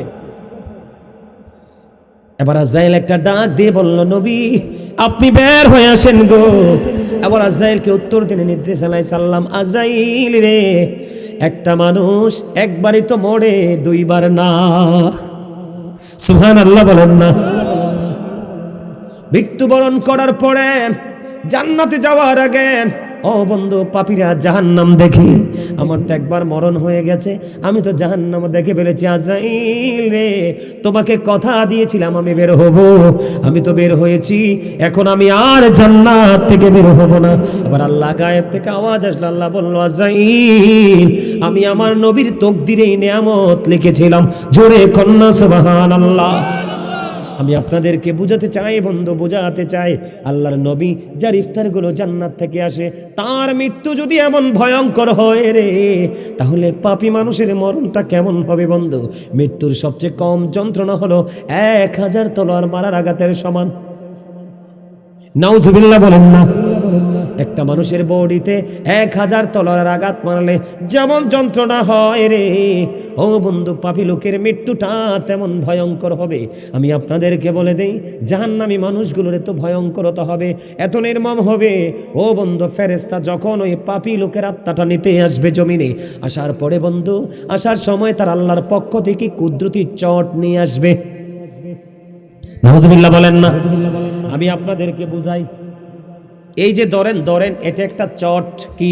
এবার আজরাইল একটা ডাক দিয়ে বলল, নবী আপনি বের হয়ে আসেন গো। এবার আজরাইলকে উত্তর দিলেন ইদ্রিস আলাইহিস সালাম, আজরাইল রে, একটা মানুষ একবারই তো মরে, দুইবার না। সুবহানাল্লাহ বলেন না। মৃত্যুবরণ করার পরে জান্নাতে যাওয়ার আগে, ও বন্ধু পাপীরা জাহান্নাম দেখি, আমার তো একবার মরণ হয়ে গেছে, আমি তো জাহান্নাম দেখে ফেলেছি। আজরাইল রে, তোমাকে কথা দিয়েছিলাম আমি বের হব, আমি তো বের হয়েছি, এখন আমি আর জান্নাত থেকে বের হব না। এবার আল্লাহ গায়েব থেকে আওয়াজ আসলো, আল্লাহ বলল, আজরাইল আমি আমার নবীর তকদিরে নিয়ামত লিখেছিলাম। জোরে কন্যা সুবহানাল্লাহ। আমি আপনাদেরকে বুঝাতে চাই বন্ধু, বুঝাতে চাই, আল্লাহর নবী যার ইফতারগুলো জান্নাত থেকে আসে, তার মৃত্যু যদি এমন ভয়ঙ্কর হয় রে, তাহলে পাপী মানুষের মরণটা কেমন হবে বন্ধু? মৃত্যুর সবচেয়ে কম যন্ত্রণা হলো 1000 তলোয়ার মারার আঘাতের সমান। নাউজুবিল্লাহ বলেন না। একটা মানুষের বডিতে 1000 তলোয়ারের আঘাত মারলে যেমন যন্ত্রণা হয় রে, ও বন্ধু পাপী লোকের মৃত্যুটা তেমন ভয়ঙ্কর হবে। আমি আপনাদেরকে বলে দেই, জাহান্নামী মানুষগুলোর এত ভয়ঙ্করতা হবে, এত নির্মম হবে। ও বন্ধু ফেরেশতা যখন ওই পাপী লোকের আত্মাটা নিতে আসবে জমিনে, আসার পরে বন্ধু আসার সময় তার আল্লাহর পক্ষ থেকে কুদরতি চট নিয়ে আসবে। নাউজুবিল্লাহ বলেন না। আমি আপনাদেরকে বুঝাই, এই যে ধরেন এটা একটা চট, কি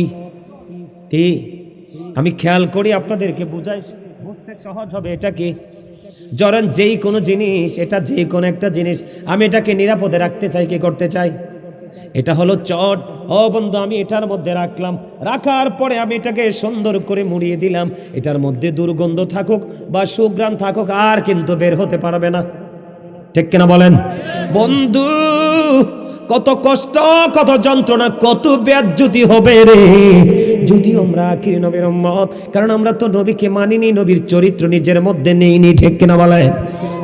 কি আমি খেয়াল করি আপনাদেরকে বুঝাই, বুঝতে সহজ হবে। এটা কি? ধরেন যেই কোনো জিনিস, এটা যে কোনো একটা জিনিস, আমি এটাকে নিরাপদে রাখতে চাই, কি করতে চাই? এটা হলো চট। ও বন্ধু আমি এটার মধ্যে রাখলাম, রাখার পরে আমি এটাকে সুন্দর করে মুড়িয়ে দিলাম, এটার মধ্যে দুর্গন্ধ থাকুক বা সুঘ্রাণ থাকুক আর কিন্তু বের হতে পারবে না। ঠিক কিনা বলেন? বন্ধু কত কষ্ট, কত যন্ত্রণা, কত বেজ্জতি হবে রে যদি আমরা আখির নবীর উম্মত, কারণ আমরা তো নবীকে মানিনি, নবীর চরিত্র নিজের মধ্যে নেইনি। ঠিক কিনা বলেন?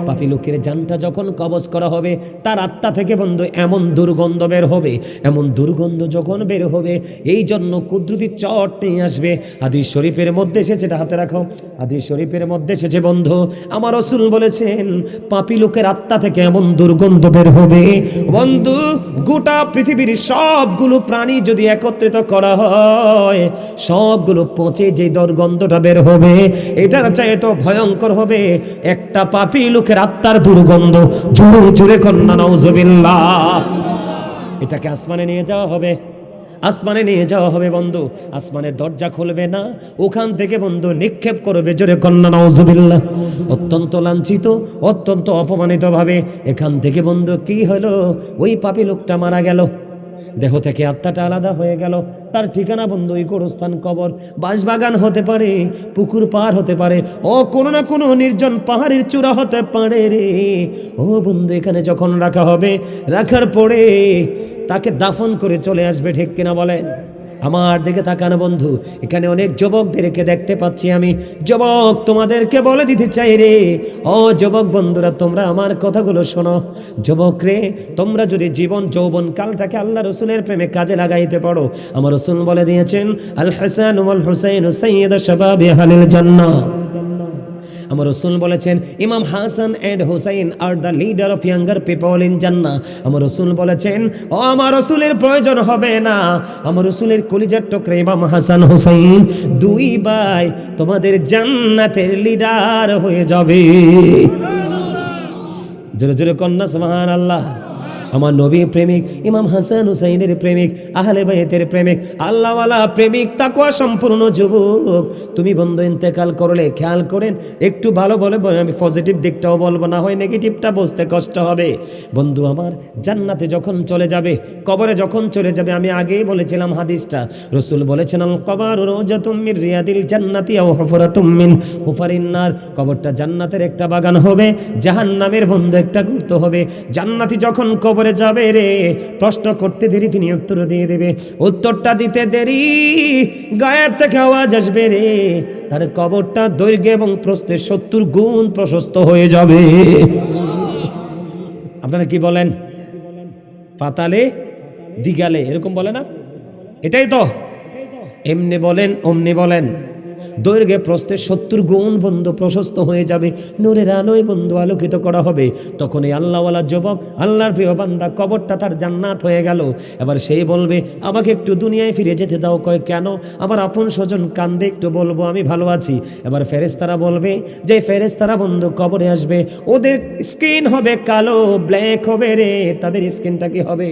পাপী লোকের জানটা যখন কবজ করা হবে, তার আত্মা থেকে বন্ধু এমন দুর্গন্ধ বের হবে, এমন দুর্গন্ধ যখন বের হবে, এই জন্য কুদরতি চট নিয়ে আসবে। হাদিস শরীফের মধ্যে এসেছে, এটা হাতে রাখো, হাদিস শরীফের মধ্যে এসেছে বন্ধু, আমার রাসূল বলেছেন পাপী লোকের আত্মা থেকে এমন দুর্গন্ধ বের হবে বন্ধু, গোটা পৃথিবীর সবগুলো প্রাণী যদি একত্রিত করা হয়, সবগুলো পচে যে দুর্গন্ধটা বের হবে, এটার চাইতে ভয়ঙ্কর হবে একটা পাপী লোকের আত্মার দুর্গন্ধ। জোরে জোরে কন্যা নাউজুবিল্লাহ। এটাকে আসমানে নিয়ে যাওয়া হবে, আসমানে নিয়ে যাওয়া হবে বন্ধু, আসমানের দরজা খুলবে না, ওখান থেকে বন্ধু নিক্ষেপ করবে, জোরে কন্যা নাউজুবিল্লাহ। অত্যন্ত লাঞ্ছিত, অত্যন্ত অপমানিত ভাবে এখান থেকে বন্ধু কি হলো, ওই পাপী লোকটা মারা গেল, দেহ থেকে আত্মাটা আলাদা হয়ে গেল। তার ঠিকানা বন্ধু ওই গোরস্থান, কবর, বাঁশবাগান হতে পারে, পুকুর পার হতে পারে, ও কোনো না কোনো নির্জন পাহাড়ের চূড়া হতে পারে রে। ও বন্ধু, এখানে যখন রাখা হবে, রাখার পরে তাকে দাফন করে চলে আসবে, ঠিক কিনা বলেন? আমার দিকে তাকানো বন্ধু, এখানে অনেক যুবকদেরকে দেখতে পাচ্ছি আমি। যুবক, তোমাদেরকে বলে দিতে চাই রে, ও যুবক বন্ধুরা, তোমরা আমার কথাগুলো শোনো। যুবক রে, তোমরা যদি জীবন যৌবন কালটাকে আল্লাহ রসুলের প্রেমে কাজে লাগাইতে পারো, আমার রসুল বলে দিয়েছেন, আল হাসান ওয়াল হুসাইন সাইয়্যিদু শাবাবি আহলিল জান্নাহ। আমার রসুল বলেছেন, Imam Hasan and Hussain are the leader of younger people in Jannah. আমার রসুল বলেছেন, ও আমার রসুলের প্রয়োজন হবে না, আমার রসুলের কলিজার টুকরা ইমাম হাসান হুসাইন দুই ভাই তোমাদের জান্নাতের লিডার হয়ে যাবে। জোরে জোরে কন্যা সুবহানাল্লাহ। আমার নবী প্রেমিক, ইমাম হাসান হুসাইনের প্রেমিক, আহলে বাইতের প্রেমিক, আল্লাহওয়ালা প্রেমিক, তাকওয়া সম্পূর্ণ যুবক, তুমি বন্ধু ইন্তেকাল করলে খেয়াল করেন, একটু ভালো বলে, আমি পজিটিভ দিকটাও বলবো, না হয় নেগেটিভটা বুঝতে কষ্ট হবে। বন্ধু আমার জান্নাতে যখন চলে যাবে, কবরে যখন চলে যাবে, আমি আগেই বলেছিলাম হাদিসটা, রসুল বলেছেন, আল কবরু রাওজাতুম মির রিয়াদিল জান্নাতি আও হুফরাতুম মিন হুফারিন নার। কবরটা জান্নাতের একটা বাগান হবে, জাহান্নামের বন্ধু একটা গর্ত হবে। জান্নাতি যখন কবরে যাবে রে, প্রশ্ন করতে দেরি, তিনি উত্তর দিয়ে দেবে, উত্তরটা দিতে দেরি, গায়েব থেকে আওয়াজ আসবে রে, তার কবরটা দৈর্ঘ্য এবং প্রস্থে 70 গুণ প্রশস্ত হয়ে যাবে। আপনারা কি বলেন? পাতালে দিগালে এরকম বলে না? এটাই তো, এমনি বলেন অমনি বলেন, দৈর্ঘ্যে প্রস্থে 70 গুণ বন্ধু প্রশস্ত হয়ে যাবে, নূরের আলোয় বন্ধু আলোকিত করা হবে। তখন এই আল্লাহওয়ালা যুবক, আল্লাহর প্রিয় বান্দা, কবরটা তার জান্নাত হয়ে গেল। এবার সেই বলবে, আমাকে একটু দুনিয়ায় ফিরে যেতে দাও। কয় কেন? আমার আপন স্বজন কান্দে, একটু বলবো আমি ভালো আছি। এবার ফেরেশতারা বলবে, যে ফেরেশতারা বন্ধু কবরে আসবে, ওদের স্কিন হবে কালো, ব্ল্যাক হবে রে। তাদের স্কিনটা কি হবে?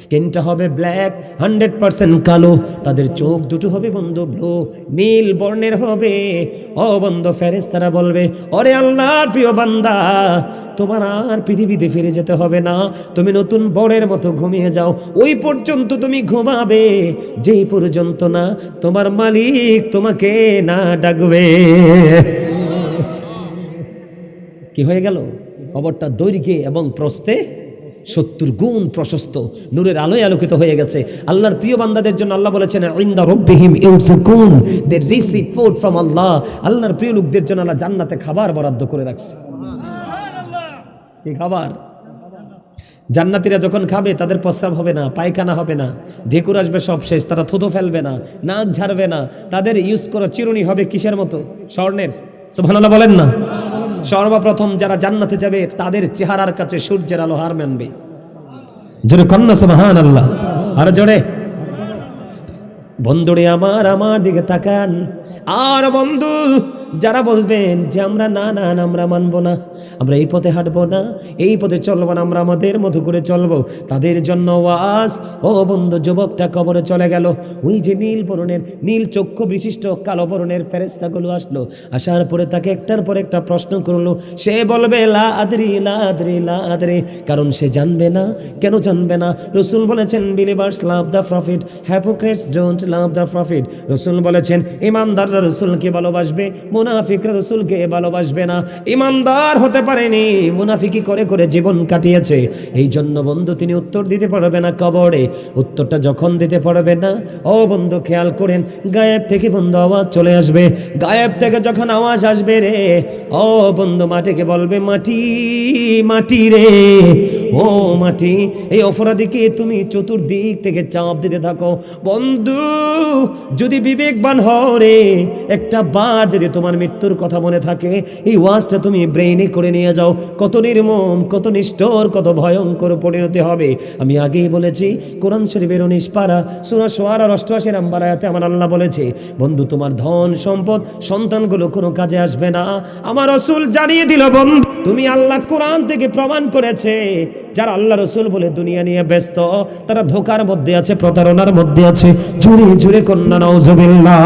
স্কিনটা হবে ব্ল্যাক, 100% কালো। তাদের চোখ দুটো হবে বন্ধু ব্লু, নীল বর্ণের হবে। ও বন্ধু, ফেরেশতারা বলবে, ওরে আল্লাহর প্রিয় বান্দা, তোমার আর পৃথিবীতে ফিরে যেতে হবে না, তুমি নতুন বরের মতো ঘুমিয়ে যাও। ওই পর্যন্ত তুমি ঘুমাবে, যেই পর্যন্ত না তোমার মালিক তোমাকে না ডাকবে। কি হয়ে গেল? কবরটা দৈর্ঘ্যে এবং প্রস্থে 70 গুণ প্রশস্ত, নূরের আলোয় আলোকিত হয়ে গেছে। আল্লাহর প্রিয় বান্দাদের জন্য আল্লাহ বলেছেন, ইনদা রাব্বিহিম ইউরযাকুন, দে রিসিভ ফুড ফ্রম আল্লাহ। আল্লাহর প্রিয় লোকদের জন্য আল্লাহ জান্নাতে খাবার বরাদ্দ করে রাখছে। সুবহানাল্লাহ। কি খাবার? জান্নাতীরা যখন খাবে, তাদের প্রস্রাব হবে না, পায়খানা হবে না, ঢেকুর আসবে সব শেষ, তারা থুথু ফেলবে না, নাক ঝাড়বে না। তাদের ইউজ করা চিরুনি হবে কিসের মতো? স্বর্ণের। সুবহানাল্লাহ বলেন না? সর্বপ্রথম যারা জান্নাতে যাবে, তাদের চেহারার কাছে সূর্যের আলো হার মানবে। জোরে কন্যা সুবহানাল্লাহ, আর জোরে। বন্ধুরে আমার দিকে তাকান। আর বন্ধু, যারা বলবেন যে আমরা না না আমরা মানবো না, আমরা এই পথে হাঁটবো না, এই পথে চলবো না, আমরা আমাদের মতো করে চলবো, তাদের জন্য ওয়াজ। ও বন্ধু, যুবকটা কবরে চলে গেল, ওই যে নীল বরণের, নীল চক্ষু বিশিষ্ট কালো বরণের ফেরেশতাগুলো আসলো। আসার পরে তাকে একটার পর একটা প্রশ্ন করলো। সে বলবে লা আদরি লা আদরি লা আদরি, কারণ সে জানবে না। কেন জানবে না? রাসূল বলেছেন, believers love the profit, hypocrites don't love the profit. রাসূল বলেছেন, ইমানদাররা রাসূলকে ভালোবাসবে, মুনাফিকরা রাসূলকে ভালোবাসবে না। ইমানদার হতে পারেনি, মুনাফিকি করে করে জীবন কাটিয়েছে। এই জন্য বন্ধু তিনি উত্তর দিতে পারবে না কবরে। উত্তরটা যখন দিতে পারবে না, ও বন্ধু খেয়াল করেন, গায়েব থেকে বন্ধু আওয়াজ চলে আসবে। গায়েব থেকে যখন আওয়াজ আসবে রে, ও বন্ধু মাটিকে বলবে, মাটি মাটি রে, ও মাটি, এই অপরাধীকে তুমি চতুর্দিক থেকে চাপ দিতে থাকো। বন্ধু যদি বিবেকবান হও রে, একটা বার যদি তোমার মৃত্যুর কথা মনে থাকে, এই ওয়াজটা তুমি ব্রেইনে করে নিয়ে যাও, কত নির্মম, কত নিষ্ঠুর, কত ভয়ঙ্কর পরিণতি হবে। আমি আগেই বলেছি, কোরআন শরীফের 19 পারা সূরা শুআরার 88 নম্বর আয়াতে আমার আল্লাহ বলেছে, বন্ধু তোমার ধন সম্পদ সন্তানগুলো কোনো কাজে আসবে না। আমার রাসূল জানিয়ে দিল, বন্ধু তুমি আল্লাহ কোরআন থেকে প্রমাণ করেছে, যারা আল্লাহ রাসূল বলে দুনিয়া নিয়ে ব্যস্ত, তারা ধোকার মধ্যে আছে, প্রতারণার মধ্যে আছে। জুড়ে জুড়ে কন্যা নাউজুবিল্লাহ।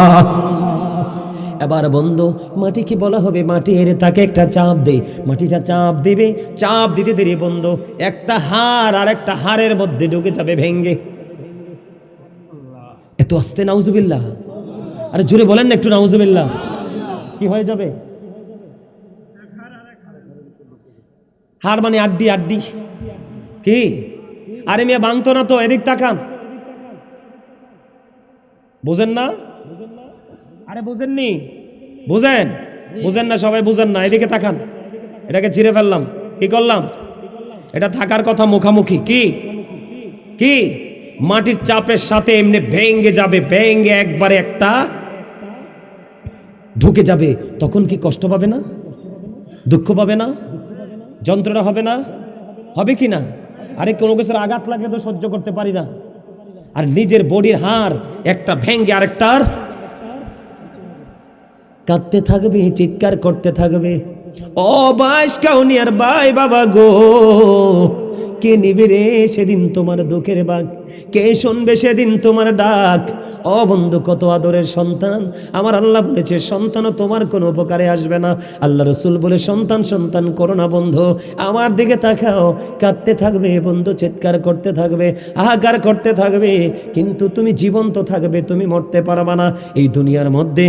এবার বন্ধু মাটিকে বলা হবে, মাটি এর তাকে একটা চাপ দে, মাটিটা চাপ দেবে, চাপ দিতে দেরি বন্ধু একটা হাড় আর একটা হাড়ের মধ্যে ঢুকে যাবে ভেঙ্গে। এত আস্তে নাউজুবিল্লাহ, আরে জোরে বলেন না একটু নাউজুবিল্লাহ। কি হয়ে যাবে? হাড় মানে আড্ডি, আড্ডি কি? আরে মিয়া ভাঙতো না তো, এদিক তাকান, বুঝেন না? আরে বুঝেননি? বুঝেন? বুঝেন না সবাই, বুঝেন না, এদিকে তাকান। এটাকে ছিঁড়ে ফেললাম, কি করলাম? এটা থাকার কথা মুখামুখি, কি কি মাটির চাপের সাথে এমনি ভেঙ্গে যাবে, ভেঙ্গে একবারে একটা ঢুকে যাবে। তখন কি কষ্ট পাবে না? দুঃখ পাবে না? যন্ত্রণা হবে না? হবে কি না? আরে কোনো কিছুর আঘাত লাগলে তো সহ্য করতে পারি না, আর নিজের বডির হাড় একটা ভেঙ্গে আরেকটার কাঁদতে থাকবে, চিৎকার করতে থাকবে। ও বাইশ কাউনিয়ার ভাই বাবা গো, কে নিবে রে সেদিন তোমার দুঃখের বাগ? কে শুনবে সেদিন তোমার ডাক? ও বন্ধু, কত আদরের সন্তান, আমার আল্লাহ বলেছে সন্তানও তোমার কোনো উপকারে আসবে না। আল্লাহ রসুল বলে সন্তান সন্তান করো না বন্ধু, আমার দিকে তাকাও। কাঁদতে থাকবে বন্ধু, চিৎকার করতে থাকবে, হাহাকার করতে থাকবে, কিন্তু তুমি জীবন্ত থাকবে, তুমি মরতে পারবা না। এই দুনিয়ার মধ্যে,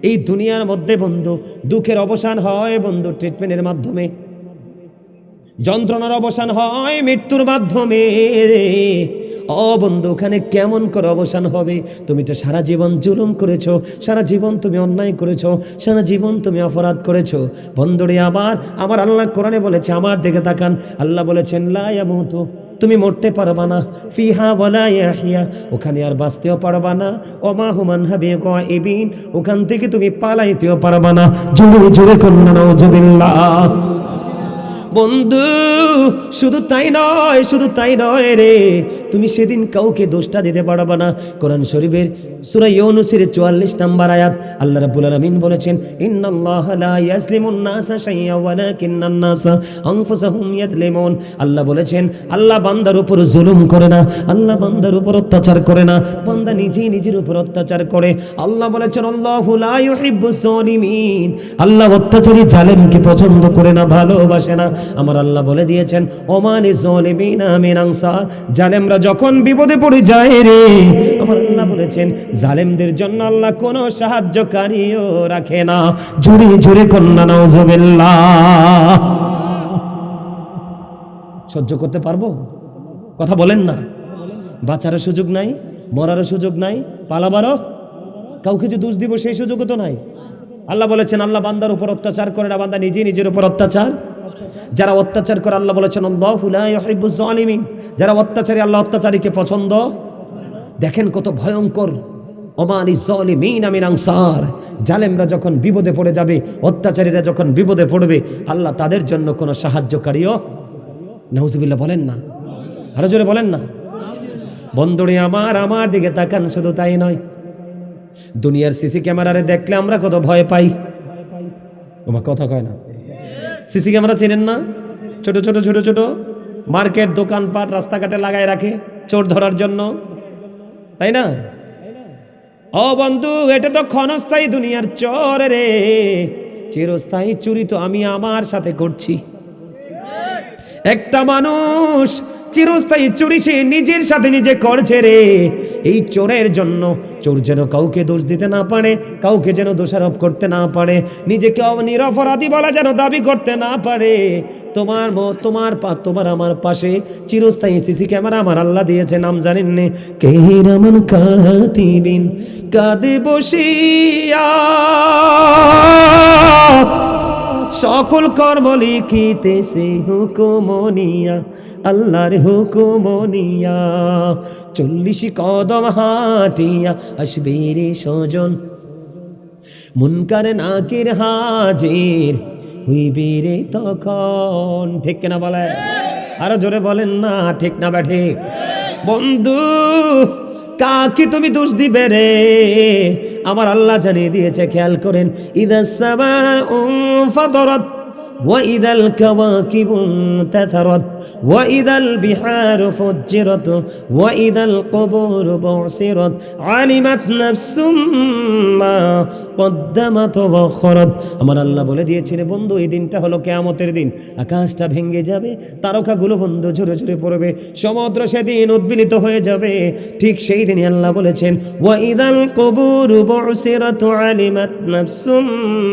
এই দুনিয়ার মধ্যে বন্ধু দুঃখের অবসান হয় বন্ধু ট্রিটমেন্টের মাধ্যমে, যন্ত্রণার অবসান হয় মৃত্যুর মাধ্যমে। ও বন্ধু, ওখানে কেমন করে অবসান হবে? তুমি তো সারা জীবন জুলুম করেছো, সারা জীবন তুমি অন্যায় করেছো, সারা জীবন তুমি অপরাধ করেছো বন্ধুরে। আমার আল্লাহ কোরআনে বলেছে, আমার দিকে তাকান, আল্লাহ বলেছেন লা ইয়ামুতু, তুমি মরতে পারবা না, ফিহা ওয়ালা ইয়াহইয়া, ওখানে আর বাঁচতেও পারবা না, ওমা হুমান হাবি গায়বিন, ওখান থেকে তুমি পালাইতেও পারবা না। জোরে জোরে কন্যা নাউজুবিল্লাহ। বন্ধু শুধু তাই নয়, শুধু তাই নয় রে, তুমি সেদিন কাউকে দোষটা দিতে পারবা না। কোরআন শরীফের সূরা ইউনূসের 44 নম্বর আয়াত আল্লাহ রাব্বুল আলামিন বলেছেন, ইন্নাল্লাহা লা ইয়াজলিমুন নাসা শাইআ ওয়ালাকিন্নান নাসা আনফুসাহুম ইয়াজলিমুন। আল্লাহ বলেছেন, আল্লাহ বান্দার উপর জুলুম করে না, আল্লাহ বান্দার উপর অত্যাচার করে না, বান্দা নিজেই নিজের উপর অত্যাচার করে। আল্লাহ বলেছেন, আল্লাহু লা ইউহিব্বুজ জালিমিন, আল্লাহ অত্যাচারী জালেমকে পছন্দ করে না, ভালোবাসে না। আমার আল্লাহ বলে দিয়েছেন, ওমানি যালিমিনা মিন আনসার, জালেমরা যখন বিপদে পড়ে যায় রে, আমার আল্লাহ বলেছেন জালেমদের জন্য আল্লাহ কোনো সাহায্যকারীও রাখে না। জুড়ে জুড়ে কন্যা নাউজুবিল্লাহ। সহ্য করতে পারবো? কথা বলেন না। বাঁচারও সুযোগ নাই, মরারও সুযোগ নাই, পালাবারও কাউকে যে দোষ দিব সেই সুযোগও তো নাই। আল্লাহ বলেছেন, আল্লাহ বান্দার উপর অত্যাচার করে না, বান্দা নিজে নিজের উপর অত্যাচার। যারা অত্যাচার করে আল্লাহ বলেছেন, আল্লাহু লা ইউহিব্বুজ জালিমিন, যারা অত্যাচারী আল্লাহ অত্যাচারীকে পছন্দ। দেখেন কত ভয়ঙ্কর। ওমানি যালিমিনা মিন আনসার, জালেমরা যখন বিপদে পড়ে যাবে, অত্যাচারীরা যখন বিপদে পড়বে, আল্লাহ তাদের জন্য কোনো সাহায্যকারীও। নাউজুবিল্লাহ বলেন না, আরো জোরে বলেন না। বন্ধুরে আমার দিকে তাকান। শুধু তাই নয়, দুনিয়ার সিসি ক্যামেরারে দেখলে আমরা কত ভয় পাই। তোমার কথা কয় না। সিসি ক্যামেরা চেনেন না? ছোট ছোট ছোট ছোট মার্কেট, দোকানপাট, রাস্তাঘাটে লাগায় রাখে চোর ধরার জন্য, তাই না? ও বন্ধু, এটা তো ক্ষণস্থায়ী দুনিয়ার চোর রে, চিরস্থায়ী চুরি তো আমি আমার সাথে করছি। একটা মানুষ চিরস্থায়ী চুরি সে নিজের সাথে নিজে করছে রে। এই চোরের জন্য চোর যেন কাউকে দোষ দিতে না পারে, কাউকে যেন দোষারোপ করতে না পারে, নিজেকে নিরপরাধী বলা যেন দাবি করতে না পারে। তোমার আমার পাশে চিরস্থায়ী সিসি ক্যামেরা আমার আল্লাহ দিয়েছে, নাম জানেন নে? কিরামান কাতিবিন, কাঁদে বসিয়া সকল কর্ম লিখিতেছে হুকুমনিয়া, আল্লাহর হুকুমনিয়া। 40 কদম হাঁটিয়া আসবে রে স্বজন, মুনকার নাকির হাজির হইবে রে তখন। ঠিক কিনা বলে? আরো জোরে বলেন না, ঠিক না ব্যাঠে? বন্ধু, কাকে তুমি দোষ দিবে রে? আমার আল্লাহ জানিয়ে দিয়েছে, খেয়াল করেন। ইদাস সামাউ ফাতারাত وإذا الكواكب انتثرت وإذا البحار فجرت وإذا القبور بعثرت علمت نفس ما قدمت وأخرت। আমার আল্লাহ বলে দিয়েছিলেন বন্ধু, এই দিনটা হলো কিয়ামতের দিন। আকাশটা ভেঙে যাবে, তারকাগুলো বন্ধু ঝরে ঝরে পড়বে, সমুদ্র সেদিন উদ্বেলিত হয়ে যাবে। ঠিক সেই দিনই আল্লাহ বলেছেন, ওয়াইদাল কুবুরু বুসিরাত আলিমাত নাফসুম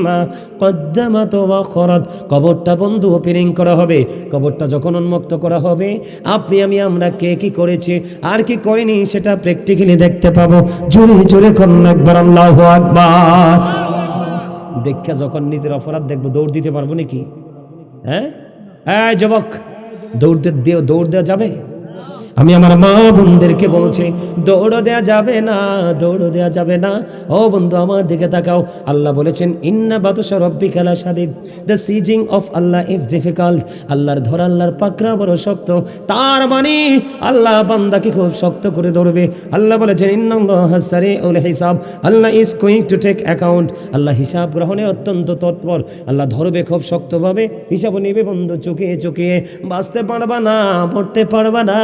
মা কদ্দামাত ওয়া আখরাত। কবরটা বন্ধু ওপেনিং করা হবে। কবরটা যখন উন্মুক্ত করা হবে, আপনি আমি আমরা কে কি করেছে আর কি করিনি সেটা প্র্যাকটিক্যালি দেখতে পাবো। জোরে জোরে করুন একবার আল্লাহু আকবার। দেখা যখন নিজের অপরাধ দেখবো, দৌড় দিতে পারবো নাকি? হ্যাঁ যুবক, দৌড় দেওয়া যাবে? আমি আমার মা বোনদেরকে বলছি, দৌড় দেয়া যাবে না, দৌড় দেয়া যাবে না। ও বন্ধু, আমার দিকে তাকাও। আল্লাহ বলেছেন, ইন্না বাতুশা রাব্বিকা লাশাদীদ, the seizing of Allah is difficult. আল্লাহর ধরা, আল্লাহর পাকড়া বড় শক্ত। তার মানে আল্লাহ বান্দাকে খুব শক্ত করে ধরবে। আল্লাহ বলেছেন, ইন্নাল্লাহা সারিউল হিসাব, Allah is going to take account. আল্লাহ হিসাব গ্রহণে অত্যন্ত তৎপর। আল্লাহ ধরবে খুব শক্তভাবে, হিসাব নিবে বন্ধু চুকিয়ে চুকিয়ে। বাঁচতে পারবা না, মরতে পারবা না,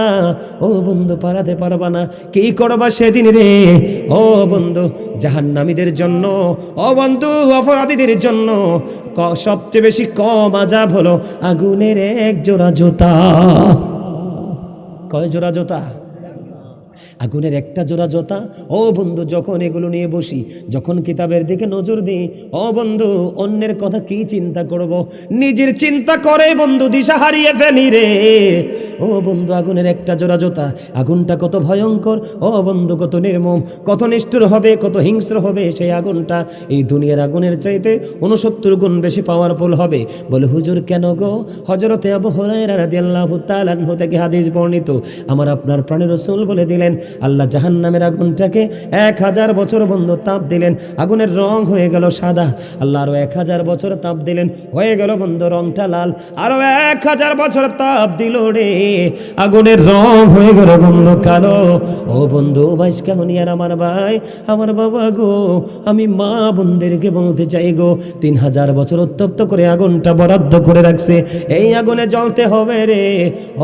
ও বন্ধু পালাতে পারবা না। কি করবা সেদিন রে? ও বন্ধু, জাহান্নামীদের জন্য, ও বন্ধু অপরাধীদের জন্য সবচেয়ে বেশি কম আযাব হলো আগুনের এক জোড়া জুতা। কয় জোড়া জুতা? আগুনের একটা জোড়া জুতা। ও বন্ধু, যখন এগুলো নিয়ে বসি, যখন কিতাবের দিকে নজর দিই, ও বন্ধু অন্যের কথা কি চিন্তা করব, নিজের চিন্তা করে বন্ধু দিশা হারিয়ে ফেলি রে। ও বন্ধু, আগুনের একটা জোড়া জুতা। আগুনটা কত ভয়ঙ্কর, ও বন্ধু কত নির্মম, কত নিষ্ঠুর হবে, কত হিংস্র হবে সেই আগুনটা। এই দুনিয়ার আগুনের চাইতে 69 গুণ বেশি পাওয়ারফুল হবে। বলে হুজুর কেন গো? হযরতে আবু হুরায়রা রাদিয়াল্লাহু তাআলা আনহু থেকে হাদিস বর্ণিত, আমার আপনার প্রাণের রাসূল বলে দিলেন, আল্লাহ জাহান্নামের আগুনটাকে 1000 বছর বন্ধু তাপ দিলেন, আগুনের রং হয়ে গেল সাদা। আল্লাহ আরো 1000 বছর তাপ দিলেন, হয়ে গেল বন্ধু রংটা লাল। আরো 1000 বছর তাপ দিল রে, আগুনের রং হয়ে গেল বন্ধু কালো। ও বন্ধু ভাইস কাহনিয়ার আমার ভাই, আমার বাবা গো, আমি মা বোনদেরকে বলতে চাই গো, 3000 বছর উত্তপ্ত করে আগুনটা বরাদ্দ করে রাখছে, এই আগুনে জ্বলতে হবে রে।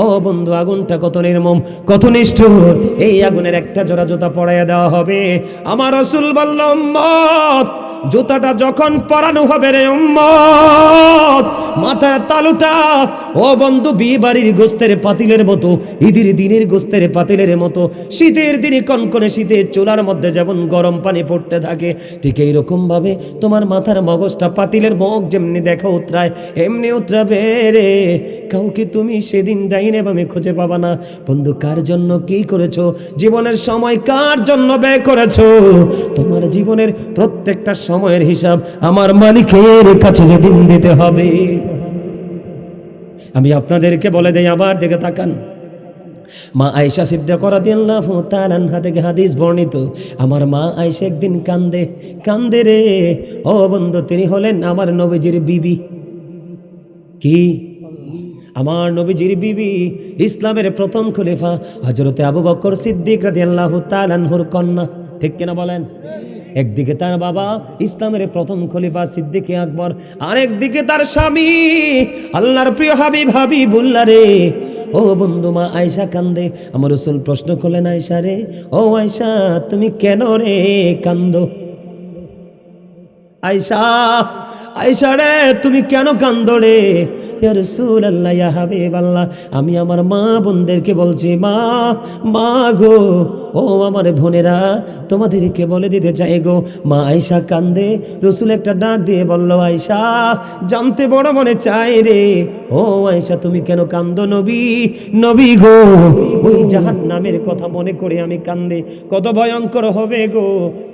ও বন্ধু, আগুনটা কত নির্মম, কত নিষ্ঠুর। এই আগুনের একটা জোড়া জুতা পরাইয়া দেওয়া হবে। আমার রাসূল বলল, উম্মত জুতাটা যখন পরানো হবে রে উম্মত, মাথার তালুটা ও বন্ধু বিয়ে বাড়ির গোস্তের পাতিলের মতো, ঈদের দিনের গোস্তের পাতিলের মতো, শীতের দিনে কনকনে শীতের চুলার মধ্যে যেমন গরম পানি পড়তে থাকে, ঠিক এইরকম ভাবে তোমার মাথার মগজটা পাতিলের মগ যেমনি দেখা উতরায়, এমনি উতরাবে রে। কাউকে তুমি সেদিন ডাইনে বামে খুঁজে পাবা না। বন্ধু, কার জন্য কি করেছো? জীবনের সময় কার জন্য ব্যয় করেছো? তোমার জীবনের প্রত্যেকটা সময়ের হিসাব আমার মালিকের কাছে যেদিন দিতে হবে। আমি আপনাদেরকে বলে দেই, আবার দিকে তাকান। মা আয়েশা সিদ্দিকা রাদিয়াল্লাহু তাআলা আনহা থেকে হাদিস বর্ণিত, আমার মা আয়েশা একদিন কান্দে রে। ও বন্ধু, তিনি হলেন আমার নবীজির বিবি। কি? আমার নবীজির বিবি, ইসলামের প্রথম খলিফা হযরতে আবু বকর সিদ্দিক রাদিয়াল্লাহু তাআলা আনহুর কন্যা। ঠিক কিনা বলেন? একদিকে তার বাবা ইসলামের প্রথম খলিফা সিদ্দিকে আকবর, আরেকদিকে তার স্বামী আল্লাহর প্রিয় হাবিবুল্লাহ রে। ও বন্ধু, মা আয়েশা কান্দে। আমার রাসূল প্রশ্ন করলেন, আয়েশা রে, ও আয়েশা তুমি কেন রে কান্দো? আয়েশা রে, তুমি কেন কান্দো রে? ইয়া রাসূলুল্লাহ, ইয়া হাবিবাল্লাহ, আমি আমার মা বোনদেরকে বলছি, মা গো, ও আমার বোনেরা, তোমাদেরকে বলে দিতে চাই গো। মা আয়েশা কান্দে। রাসূল একটা ডাক দিয়ে বলল, আয়েশা জানতে বড় মনে চাই রে। ও আয়েশা, তুমি কেন কান্দো? নবী গো, ওই জাহান্নামের কথা মনে করে আমি কান্দে। কত ভয়ঙ্কর হবে গো,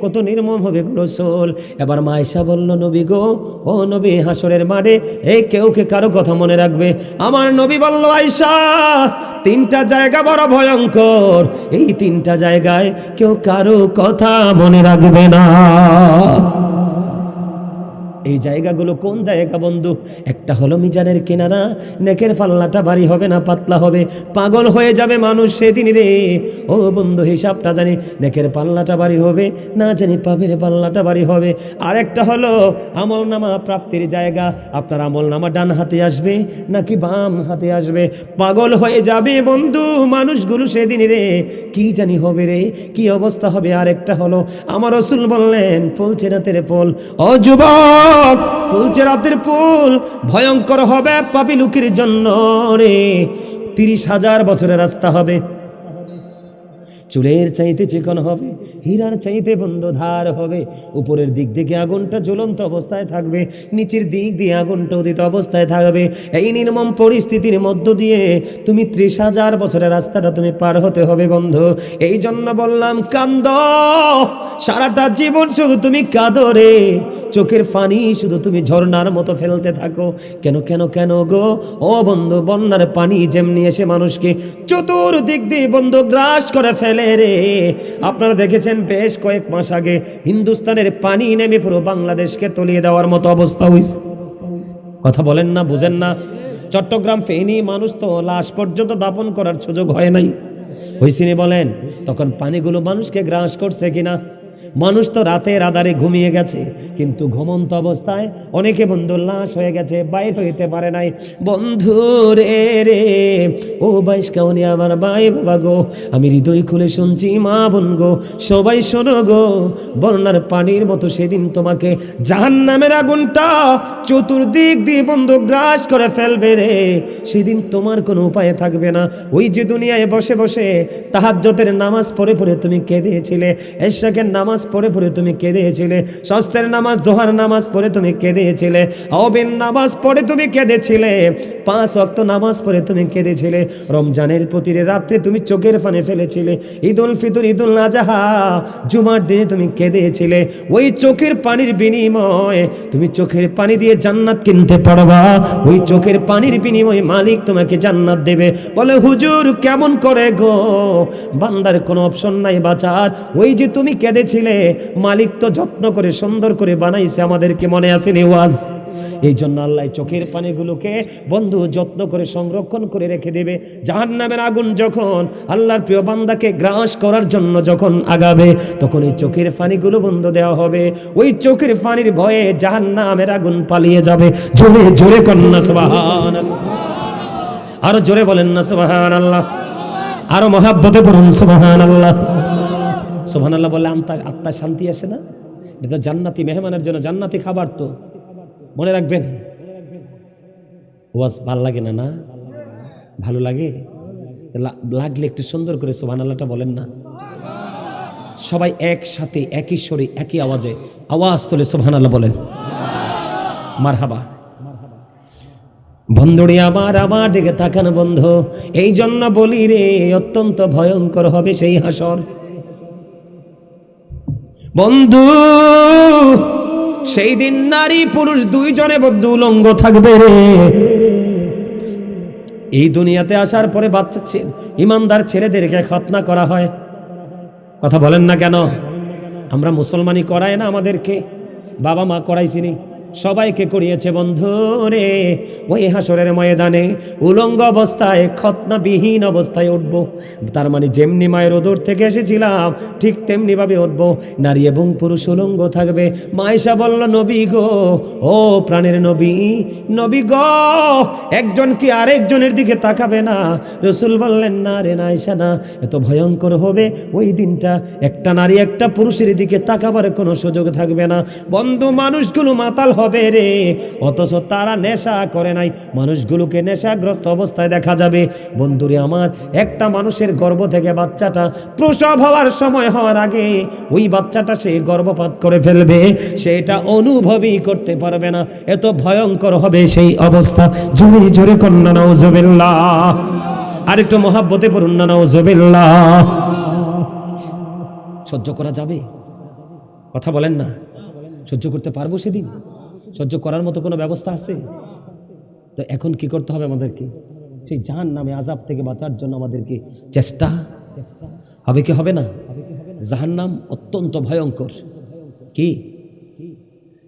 কত নির্মম হবে গো রাসূল। এবার মা আয়েশা আয়েশা বলল, নবী গো, ও নবী, হাসরের মাঠে কেউ কারো কথা মনে রাখবে? আমার নবী বলল, আয়েশা, 3টা জায়গা বড় ভয়ঙ্কর, এই 3টা জায়গায় কেউ কারো কথা মনে রাখবে না। এই জায়গাগুলো কোন জায়গা বন্ধু? একটা হলো মিজানের কিনারা, নেকের পাল্লাটা ভারী হবে না, পাতলা হবে, পাগল হয়ে যাবে মানুষ সেদিন রে। ও বন্ধু, হিসাবটা জানি নেকের পাল্লাটা ভারী হবে, না জানি পাপের পাল্লাটা ভারী হবে। আরেকটা হলো আমল নামা প্রাপ্তির জায়গা, আপনার আমল নামা ডান হাতে আসবে নাকি বাম হাতে আসবে, পাগল হয়ে যাবে বন্ধু মানুষগুলো সেদিন রে। কি জানি হবে রে, কি অবস্থা হবে। আরেকটা হলো আমার রাসূল বললেন, ফুলছে রাতের ফুল। ও যুবক, ফুলছে রাতের ফুল ভয়ঙ্কর হবে পাপী লোকের জন্য রে। 30,000 বছরের রাস্তা হবে, চুলের চাইতে চিকন হবে, হীরার চাইতে বন্ধ ধার হবে, উপরের দিক থেকে আগুনটা জ্বলন্ত অবস্থায় থাকবে, নিচের দিক দিয়ে আগুনটা উদিত অবস্থায় থাকবে। এই নির্মম পরিস্থিতির মধ্য দিয়ে তুমি 30,000 বছরের রাস্তাটা তুমি পার হতে হবে বন্ধু। এই জন্য বললাম, কান্দ, সারাটা জীবন শুধু তুমি কাঁদো রে, চোখের পানি শুধু তুমি ঝর্ণার মতো ফেলতে থাকো। কেন কেন কেন গো? ও বন্ধু, বন্যার পানি যেমনি এসে মানুষকে চতুর্দিক দিয়ে বন্ধু গ্রাস করে ফেলে রে। আপনারা দেখেছেন বেশ কয়েক মাস আগে হিন্দুস্তানের পানি নেমে পুরো বাংলাদেশকে তলিয়ে দেওয়ার মতো অবস্থা হয়েছে। কথা বলেন না, বুঝেন না? চট্টগ্রাম, ফেনী, মানুষ তো লাশ পর্যন্ত দাপন করার সুযোগ হয় নাই, হয়েছিনি বলেন? তখন পানিগুলো মানুষকে গ্রাস করছে কিনা? মানুষ তো রাতের আধারে ঘুমিয়ে গেছে, কিন্তু ঘুমন্ত অবস্থায় অনেকে বন্ধু লাশ হয়ে গেছে, বাইর হইতে পারে নাই। বন্ধু রে রে, ও বাইশ কাউনি আমার ভাই বাবা গো, আমি হৃদয় খুলে শুনছি, মা বোন গো, সবাই শোনো গো, বন্যার পানির মতো সেদিন তোমাকে জাহান্নামের আগুনটা চতুর্দিক দিয়ে বন্ধু গ্রাস করে ফেলবে রে। সেদিন তোমার কোনো উপায় থাকবে না। ওই যে দুনিয়ায় বসে বসে তাহাজ্জুদের নামাজ পড়ে পড়ে তুমি কেঁদেছিলে, এশরাকের নামাজ পড়ে পড়ে তুমি কেঁদেছিলে, শস্ত্রের নামাজ, দোহার নামাজ পড়ে তুমি কেঁদেছিলে, আওয়াবের নামাজ পড়ে তুমি কেঁদেছিলে, 5 ওয়াক্ত নামাজ পড়ে তুমি কেঁদেছিলে, রমজানের প্রতিটি রাত্রে তুমি চোখের পানি ফেলেছিলে, ঈদুল ফিতর, ঈদুল আজহা, জুমার দিনে তুমি কেঁদেছিলে। ওই চোখের পানির বিনিময়ে তুমি চোখের পানি দিয়ে জান্নাত কিনতে পারবা। ওই চোখের পানির বিনিময়ে মালিক তোমাকে জান্নাত দেবে। বলে, হুজুর কেমন করে গো? বান্দার কোনো অপশন নাই বাঁচার। ওই যে তুমি কেঁদেছিলে, মালিক তো যত্ন করে সুন্দর করে বানাইছে, আমাদেরকে মনে আসেনি ওয়াজ? এই জন্য আল্লাহ চোখের পানিগুলোকে বন্ধু যত্ন করে সংরক্ষণ করে রেখে দেবে। জাহান্নামের আগুন যখন আল্লাহর প্রিয় বান্দাকে গ্রাস করার জন্য যখন আগাবে, তখন এই চোখের পানিগুলো বন্ধ দেওয়া হবে। ওই চোখের পানির ভয়ে জাহান্নামের আগুন পালিয়ে যাবে। জোরে জোরে কন্যা সুবহানাল্লাহ, আরো জোরে বলেন না সুবহানাল্লাহ, আরো মহাব্বতে বলুন সুবহানাল্লাহ। সুবহানাল্লাহ বলে আত্মা শান্তি আসে না? এটা জান্নাতি মেহমানের জন্য জান্নাতি খাবার, তো মনে রাখবেন। ওয়াজ ভালো লাগে না? না ভালো লাগে? লাগলে একটু সুন্দর করে সুবহানাল্লাহটা বলেন না। সবাই একসাথে একই স্বরে একই আওয়াজে আওয়াজ তুলে সুবহানাল্লাহ বলেন, মারহাবা। বন্ধুরে আমার দিকে তাকান বন্ধু। এই জন্য বলি রে, অত্যন্ত ভয়ঙ্কর হবে সেই হাসর বন্ধু। সেই দিন নারী পুরুষ দুইজনে বন্ধু উলঙ্গ থাকবে রে। এই দুনিয়াতে আসার পরে বাচ্চা ইমানদার ছেলেদেরকে খতনা করা হয়। কথা বলেন না কেন? আমরা মুসলমানি করাই না আমাদেরকে? বাবা মা করাইছিনি, সবাইকে করিয়েছে বন্ধু রে। ওই হাসরের ময়দানে উলঙ্গ অবস্থায়, খতনাবিহীন অবস্থায় উঠব। তার মানে যেমনি মায়ের ওদর থেকে এসেছিলাম ঠিক তেমনি ভাবে উঠব। নারী এবং পুরুষ উলঙ্গ থাকবে। মায়েশা বলল, নবী গো, ও প্রাণের নবী, নবী গো, একজন কি আরেকজনের দিকে তাকাবে না? রাসূল বললেন, না রে না আয়েশা, না, এত ভয়ঙ্কর হবে ওই দিনটা। একটা নারী একটা পুরুষের দিকে তাকাবার কোনো সুযোগ থাকবে না বন্ধু। মানুষগুলো মাতাল হবে রে, অথচ তারা নেশা করে নাই। মানুষগুলোকে নেশাগ্রস্ত অবস্থায় দেখা যাবে বন্ধুরে আমার। একটা মানুষের গর্ভ থেকে বাচ্চাটা প্রসব হওয়ার সময় হওয়ার আগে ওই বাচ্চাটা সে গর্ভপাত করে ফেলবে, সেটা অনুভবই করতে পারবে না। এত ভয়ঙ্কর হবে সেই অবস্থা। জোরে জোরে কন্যা নাউজুবিল্লাহ, আর একটু মহাব্বতে পড়ুন না নাউজুবিল্লাহ। সহ্য করা যাবে? কথা বলেন না। সহ্য করতে পারবো সেদিন? সহ্য করার মতো কোনো ব্যবস্থা আছে? তো এখন কি করতে হবে আমাদেরকে? সেই জাহান্নামে আযাব থেকে বাঁচার জন্য আমাদেরকে চেষ্টা হবে কি হবে না? জাহান্নাম অত্যন্ত ভয়ঙ্কর। কি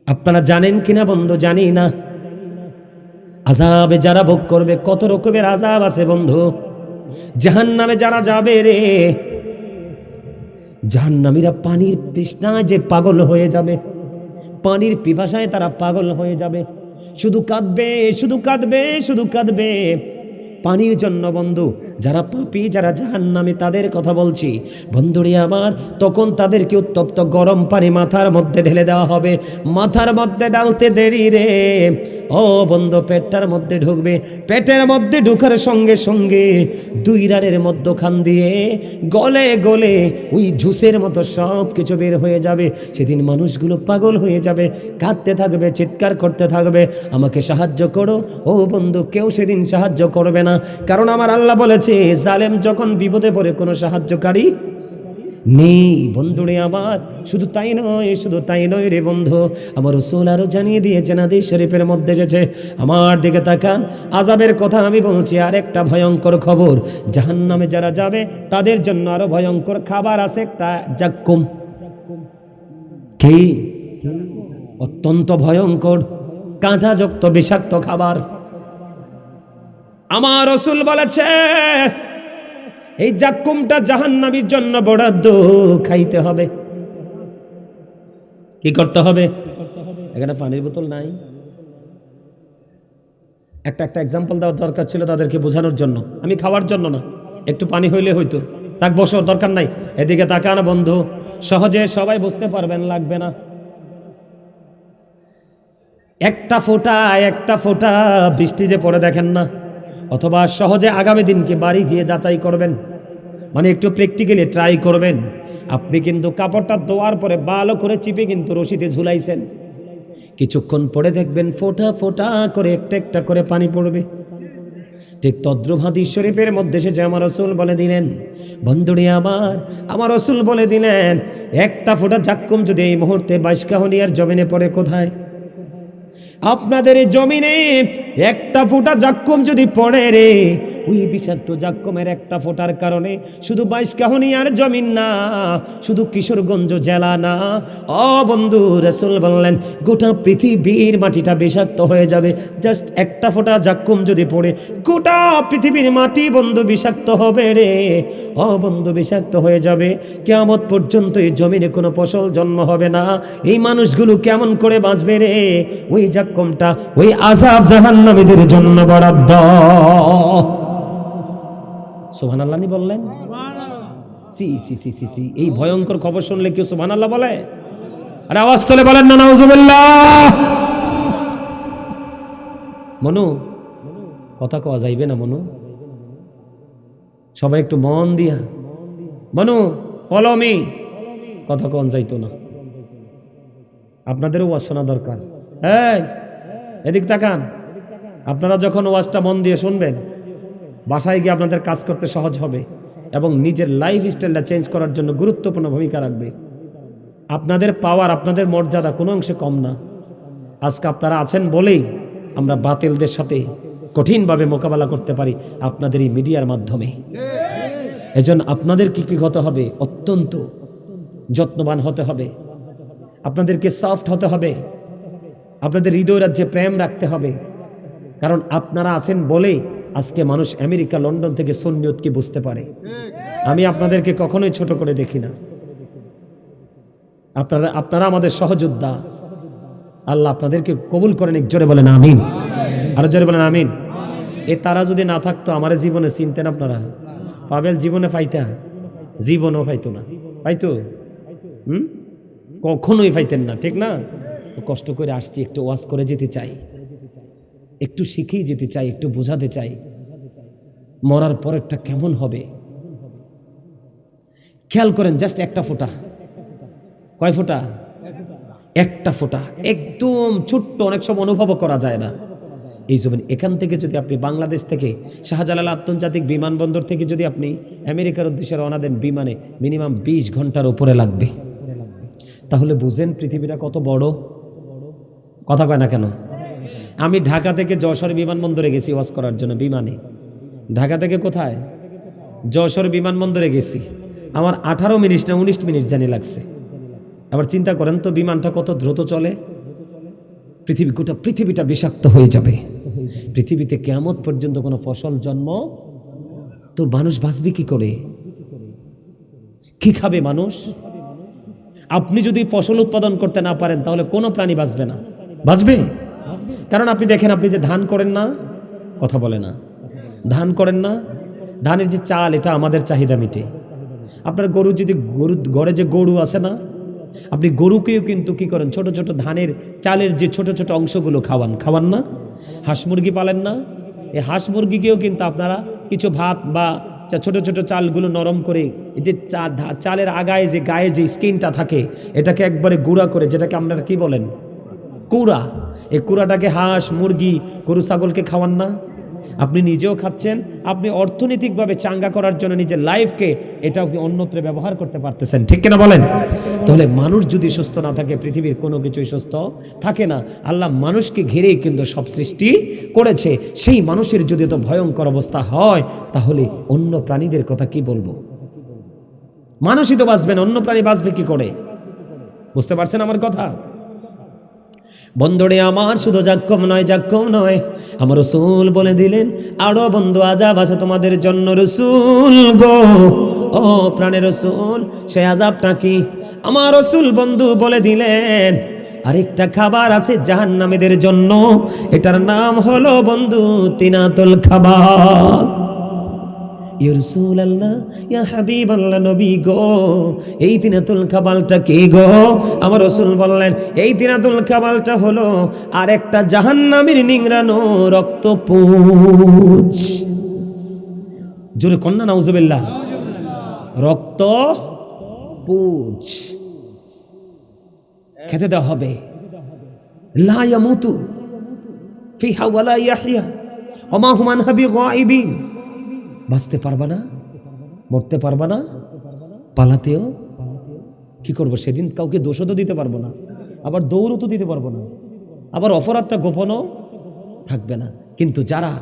আপনারা জানেন কিনা বন্ধু জানি না, আযাবে যারা ভোগ করবে কত রকমের আযাব আছে বন্ধু। জাহান্নামে যারা যাবে রে, জাহান্নামীরা পানির তৃষ্ণায় যে পাগল হয়ে যাবে, পানির পিপাসায় তারা পাগল হয়ে যাবে, শুধু কাঁদবে শুধু কাঁদবে শুধু কাঁদবে পানির জন্য বন্ধু। যারা পাপী, যারা জাহান্নামী তাদের কথা বলছি বন্ধুরে আমার। তখন তাদেরকে উত্তপ্ত গরম পানি মাথার মধ্যে ঢেলে দেওয়া হবে। মাথার মধ্যে ডালতে দেরি রে ও বন্ধু, পেটটার মধ্যে ঢুকবে। পেটের মধ্যে ঢুকার সঙ্গে সঙ্গে দুই রানের মধ্যখান দিয়ে গলে গলে ওই ঝুসের মতো সব কিছু বের হয়ে যাবে। সেদিন মানুষগুলো পাগল হয়ে যাবে, কাঁদতে থাকবে, চিৎকার করতে থাকবে, আমাকে সাহায্য করো। ও বন্ধু, কেউ সেদিন সাহায্য করবে না, কারণ আমার আল্লাহ বলেছে জালেম যখন বিপদে পড়ে কোনো সাহায্যকারী নেই বন্ধুরে আমার। শুধু তাই নয়, শুধু তাই নয় রে বন্ধু, আমার রাসূল আরো জানিয়ে দিয়েছেন, হাদিস শরীফের মধ্যে এসেছে। আমার দিকে তাকান, আযাবের কথা আমি বলছি। আর একটা ভয়ঙ্কর খবর, জাহান্নামে যারা যাবে তাদের জন্য আরো ভয়ঙ্কর খাবার আছে একটা, জাক্কুম। কি অত্যন্ত ভয়ঙ্কর কাঁটাযুক্ত বিষাক্ত খাবার। আমার রাসূল বলেছে এই জাক্কুমটা জাহান্নামীর জন্য বরাদ্দ, খাইতে হবে। কি করতে হবে? এখানে পানির বোতল নাই, একটা এক্সাম্পল দেওয়ার দরকার ছিল তাদেরকে বোঝানোর জন্য, আমি খাওয়ার জন্য না। একটু পানি হইলে হইতো, থাক বসো, দরকার নাই। এদিকে তাকান বন্ধু, সহজে সবাই বুঝতে পারবেন, লাগবে না। একটা ফোঁটা বৃষ্টি যে পড়ে দেখেন না, অথবা সহজে আগামী দিনকে বাড়ি যেয়ে যাচাই করবেন, মানে একটু প্র্যাকটিক্যালি ট্রাই করবেন। আপনি কিন্তু কাপড়টা ধোয়ার পরে ভালো করে চিপে কিন্তু রশিতে ঝুলাইছেন, কিছুক্ষণ পরে দেখবেন ফোঁটা ফোঁটা করে একটা একটা করে পানি পড়বে। ঠিক তদ্রুপ হাদিস শরীফের মধ্যে এসেছে, আমার রাসূল বলে দিলেন বন্ধুরে আমার রাসূল বলে দিলেন, একটা ফোঁটা জাক্কুম যদি এই মুহূর্তে বাইশকাহনিয়ার জমিনে পড়ে, কোথায়? আপনাদের এই জমিনে একটা ফোঁটা জাক্কুম যদি পড়ে রে, ওই বিষাক্ত জাক্কুমের একটা ফোঁটার কারণে শুধু বাইশকাহনিয়ার জমিন না, শুধু কিশোরগঞ্জ জেলা না, ও বন্ধু, রাসূল বললেন গোটা পৃথিবীর মাটিটা বিষাক্ত হয়ে যাবে। জাস্ট একটা ফোঁটা জাক্কুম যদি পড়ে, গোটা পৃথিবীর মাটি বন্ধু বিষাক্ত হবে রে, ও বন্ধু, বিষাক্ত হয়ে যাবে। কিয়ামত পর্যন্ত এই জমিনে কোনো ফসল জন্ম হবে না। এই মানুষগুলো কেমন করে বাঁচবে রে? ওই জাক্কুমটা ওই আযাব জাহান্নামীদের জন্য বরাদ্দ। সুবহানাল্লাহ নি বললেন? সি সি সি সি সি, এই ভয়ঙ্কর খবর শুনলে কেউ সুবহানাল্লাহ বলে? আরে আওয়াজ তোলে বলেন না নাউজুবিল্লাহ। মনু, কথা কওয়া যাইবে না মনু, সবাই একটু মন দিয়া, মনু কলমি, কথা কন যাইতো না। আপনাদেরও ওয়াজ শোনা দরকার। এই এদিক তাকান, আপনারা যখন ওয়াজটা মন দিয়ে শুনবেন, বাসায় গিয়ে আপনাদের কাজ করতে সহজ হবে এবং নিজের লাইফ স্টাইলটা চেঞ্জ করার জন্য গুরুত্বপূর্ণ ভূমিকা রাখবে। আপনাদের পাওয়ার, আপনাদের মর্যাদা কোনো অংশে কম না। আজকে আপনারা আছেন বলেই আমরা বাতিলদের সাথে কঠিনভাবে মোকাবেলা করতে পারি আপনাদের এই মিডিয়ার মাধ্যমে। এজন্য আপনাদের কি হতে হবে? অত্যন্ত যত্নবান হতে হবে, আপনাদেরকে সফট হতে হবে, আপনাদের হৃদয় রাজ্যে প্রেম রাখতে হবে। কারণ আপনারা আছেন বলে আজকে মানুষ আমেরিকা, লন্ডন থেকে সুন্নিয়তকে বুঝতে পারে। আমি আপনাদেরকে কখনোই ছোট করে দেখি না। আপনারা আমাদের সহযোদ্ধা। আল্লাহ আপনাদেরকে কবুল করেন। এক জোরে বলেন আমিন, আরো জোরে বলেন আমিন। এ তারা যদি না থাকতো আমার জীবনে চিনতেন আপনারা? পাবেল জীবনে পাইতা? জীবনও পাইতো না। পাইতো? কখনোই পাইতেন না, ঠিক না? কষ্ট করে আসছি, একটু ওয়াজ করে যেতে চাই, একটু শিখেই যেতে চাই, একটু বোঝাতে চাই মরার পরেরটা কেমন হবে। খেয়াল করেন, জাস্ট একটা ফোঁটা। কয় ফোঁটা? একটা ফোঁটা, একদম ছোট্ট, অনেক সময় অনুভব করা যায় না। এই জন্য এখান থেকে যদি আপনি বাংলাদেশ থেকে শাহজালাল আন্তর্জাতিক বিমানবন্দর থেকে যদি আপনি আমেরিকার উদ্দেশ্যে রওনা দেন, বিমানে মিনিমাম 20 ঘন্টার উপরে লাগবে। তাহলে বুঝেন পৃথিবীটা কত বড়। কথা কয় না কেন? আমি ঢাকা থেকে যশোর বিমানবন্দরে গেছি ওয়াজ করার জন্য বিমানে। ঢাকা থেকে কোথায়? যশোর বিমানবন্দরে গেছি। আমার 18 মিনিট না 19 মিনিট জানি লাগছে। আবার চিন্তা করেন তো বিমানটা কত দ্রুত চলে। গোটা পৃথিবীটা বিষাক্ত হয়ে যাবে। পৃথিবীতে কিয়ামত পর্যন্ত কোনো ফসল জন্ম, তো মানুষ বাঁচবে কি করে? কি খাবে মানুষ? আপনি যদি ফসল উৎপাদন করতে না পারেন তাহলে কোনো প্রাণী বাঁচবে না। বাঁচবে? কারণ আপনি দেখেন, আপনি যে ধান করেন না, কথা বলে না, ধান করেন না, ধানের যে চাল এটা আমাদের চাহিদা মিটে। আপনার গরু যদি ঘরে যে গরু আছে না, আপনি গরুকেও কিন্তু কি করেন, ছোট ছোট ধানের চালের যে ছোট ছোট অংশগুলো খাওয়ান না? হাঁস মুরগি পালেন না? এই হাঁস মুরগিকেও কিন্তু আপনারা কিছু ভাত বা ছোট ছোট চালগুলো নরম করে, এই যে চালের আগায় যে গায়ে যে স্কিনটা থাকে এটাকে একবারে গুঁড়া করে, যেটাকে আপনারা কি বলেন, কুড়া, এই কুড়াটাকে হাঁস মুরগি গরু ছাগলকে খাওয়ান না? আপনি নিজেও খাচ্ছেন, আপনি অর্থনৈতিকভাবে চাঙ্গা করার জন্য নিজের লাইফকে এটাও কি অন্যত্র ব্যবহার করতে পারতেছেন, ঠিক কিনা বলেন? তাহলে মানুষ যদি সুস্থ না থাকে পৃথিবীর কোনো কিছুই সুস্থ থাকে না। আল্লাহ মানুষকে ঘিরেই কিন্তু সব সৃষ্টি করেছে। সেই মানুষের যদি এত ভয়ঙ্কর অবস্থা হয় তাহলে অন্য প্রাণীদের কথা কি বলবো? মানুষই তো বাঁচবে না, অন্য প্রাণী বাঁচবে কি করে? বুঝতে পারছেন আমার কথা? বন্ধুরে আমার, শুধু যাক্কম নয়, আমার রসুল বলে দিলেন আরো বন্ধু আজাব আছে তোমাদের জন্য। রসুল গো, ও প্রাণের রসুল, সে আজাবটা কি? আমার রসুল বন্ধু বলে দিলেন আরেকটা খাবার আছে জাহান্নামীদের জন্য, এটার নাম হলো বন্ধু তিনাতুল খাবার। ইয়া রাসূলুল্লাহ, ইয়া হাবিবাল্লাহ, নবী গো, এই তিনাতুল খাবালটা কি গো? আমার রাসূল বললেন এই তিনাতুল খাবালটা হলো আরেকটা জাহান্নামীর নিংড়ানো রক্তপুঞ্জ। জোরে কন্না নাউজুবিল্লাহ। রক্তপুঞ্জ খেতে দেওয়া হবে। লা ইয়ামুতু ফিহা ওয়ালা ইয়াহইয়া ওয়া মা হুম আনহা বিগাইবিন। বাঁচতে পারবা না, মরতে পারবা না, পালাতেও কি করবো? সেদিন কাউকে দোষও তো দিতে পারবো না, আবার দৌড়ও তো দিতে পারবো না, আবার অপরাধটা গোপনও থাকবে না। কিন্তু যারা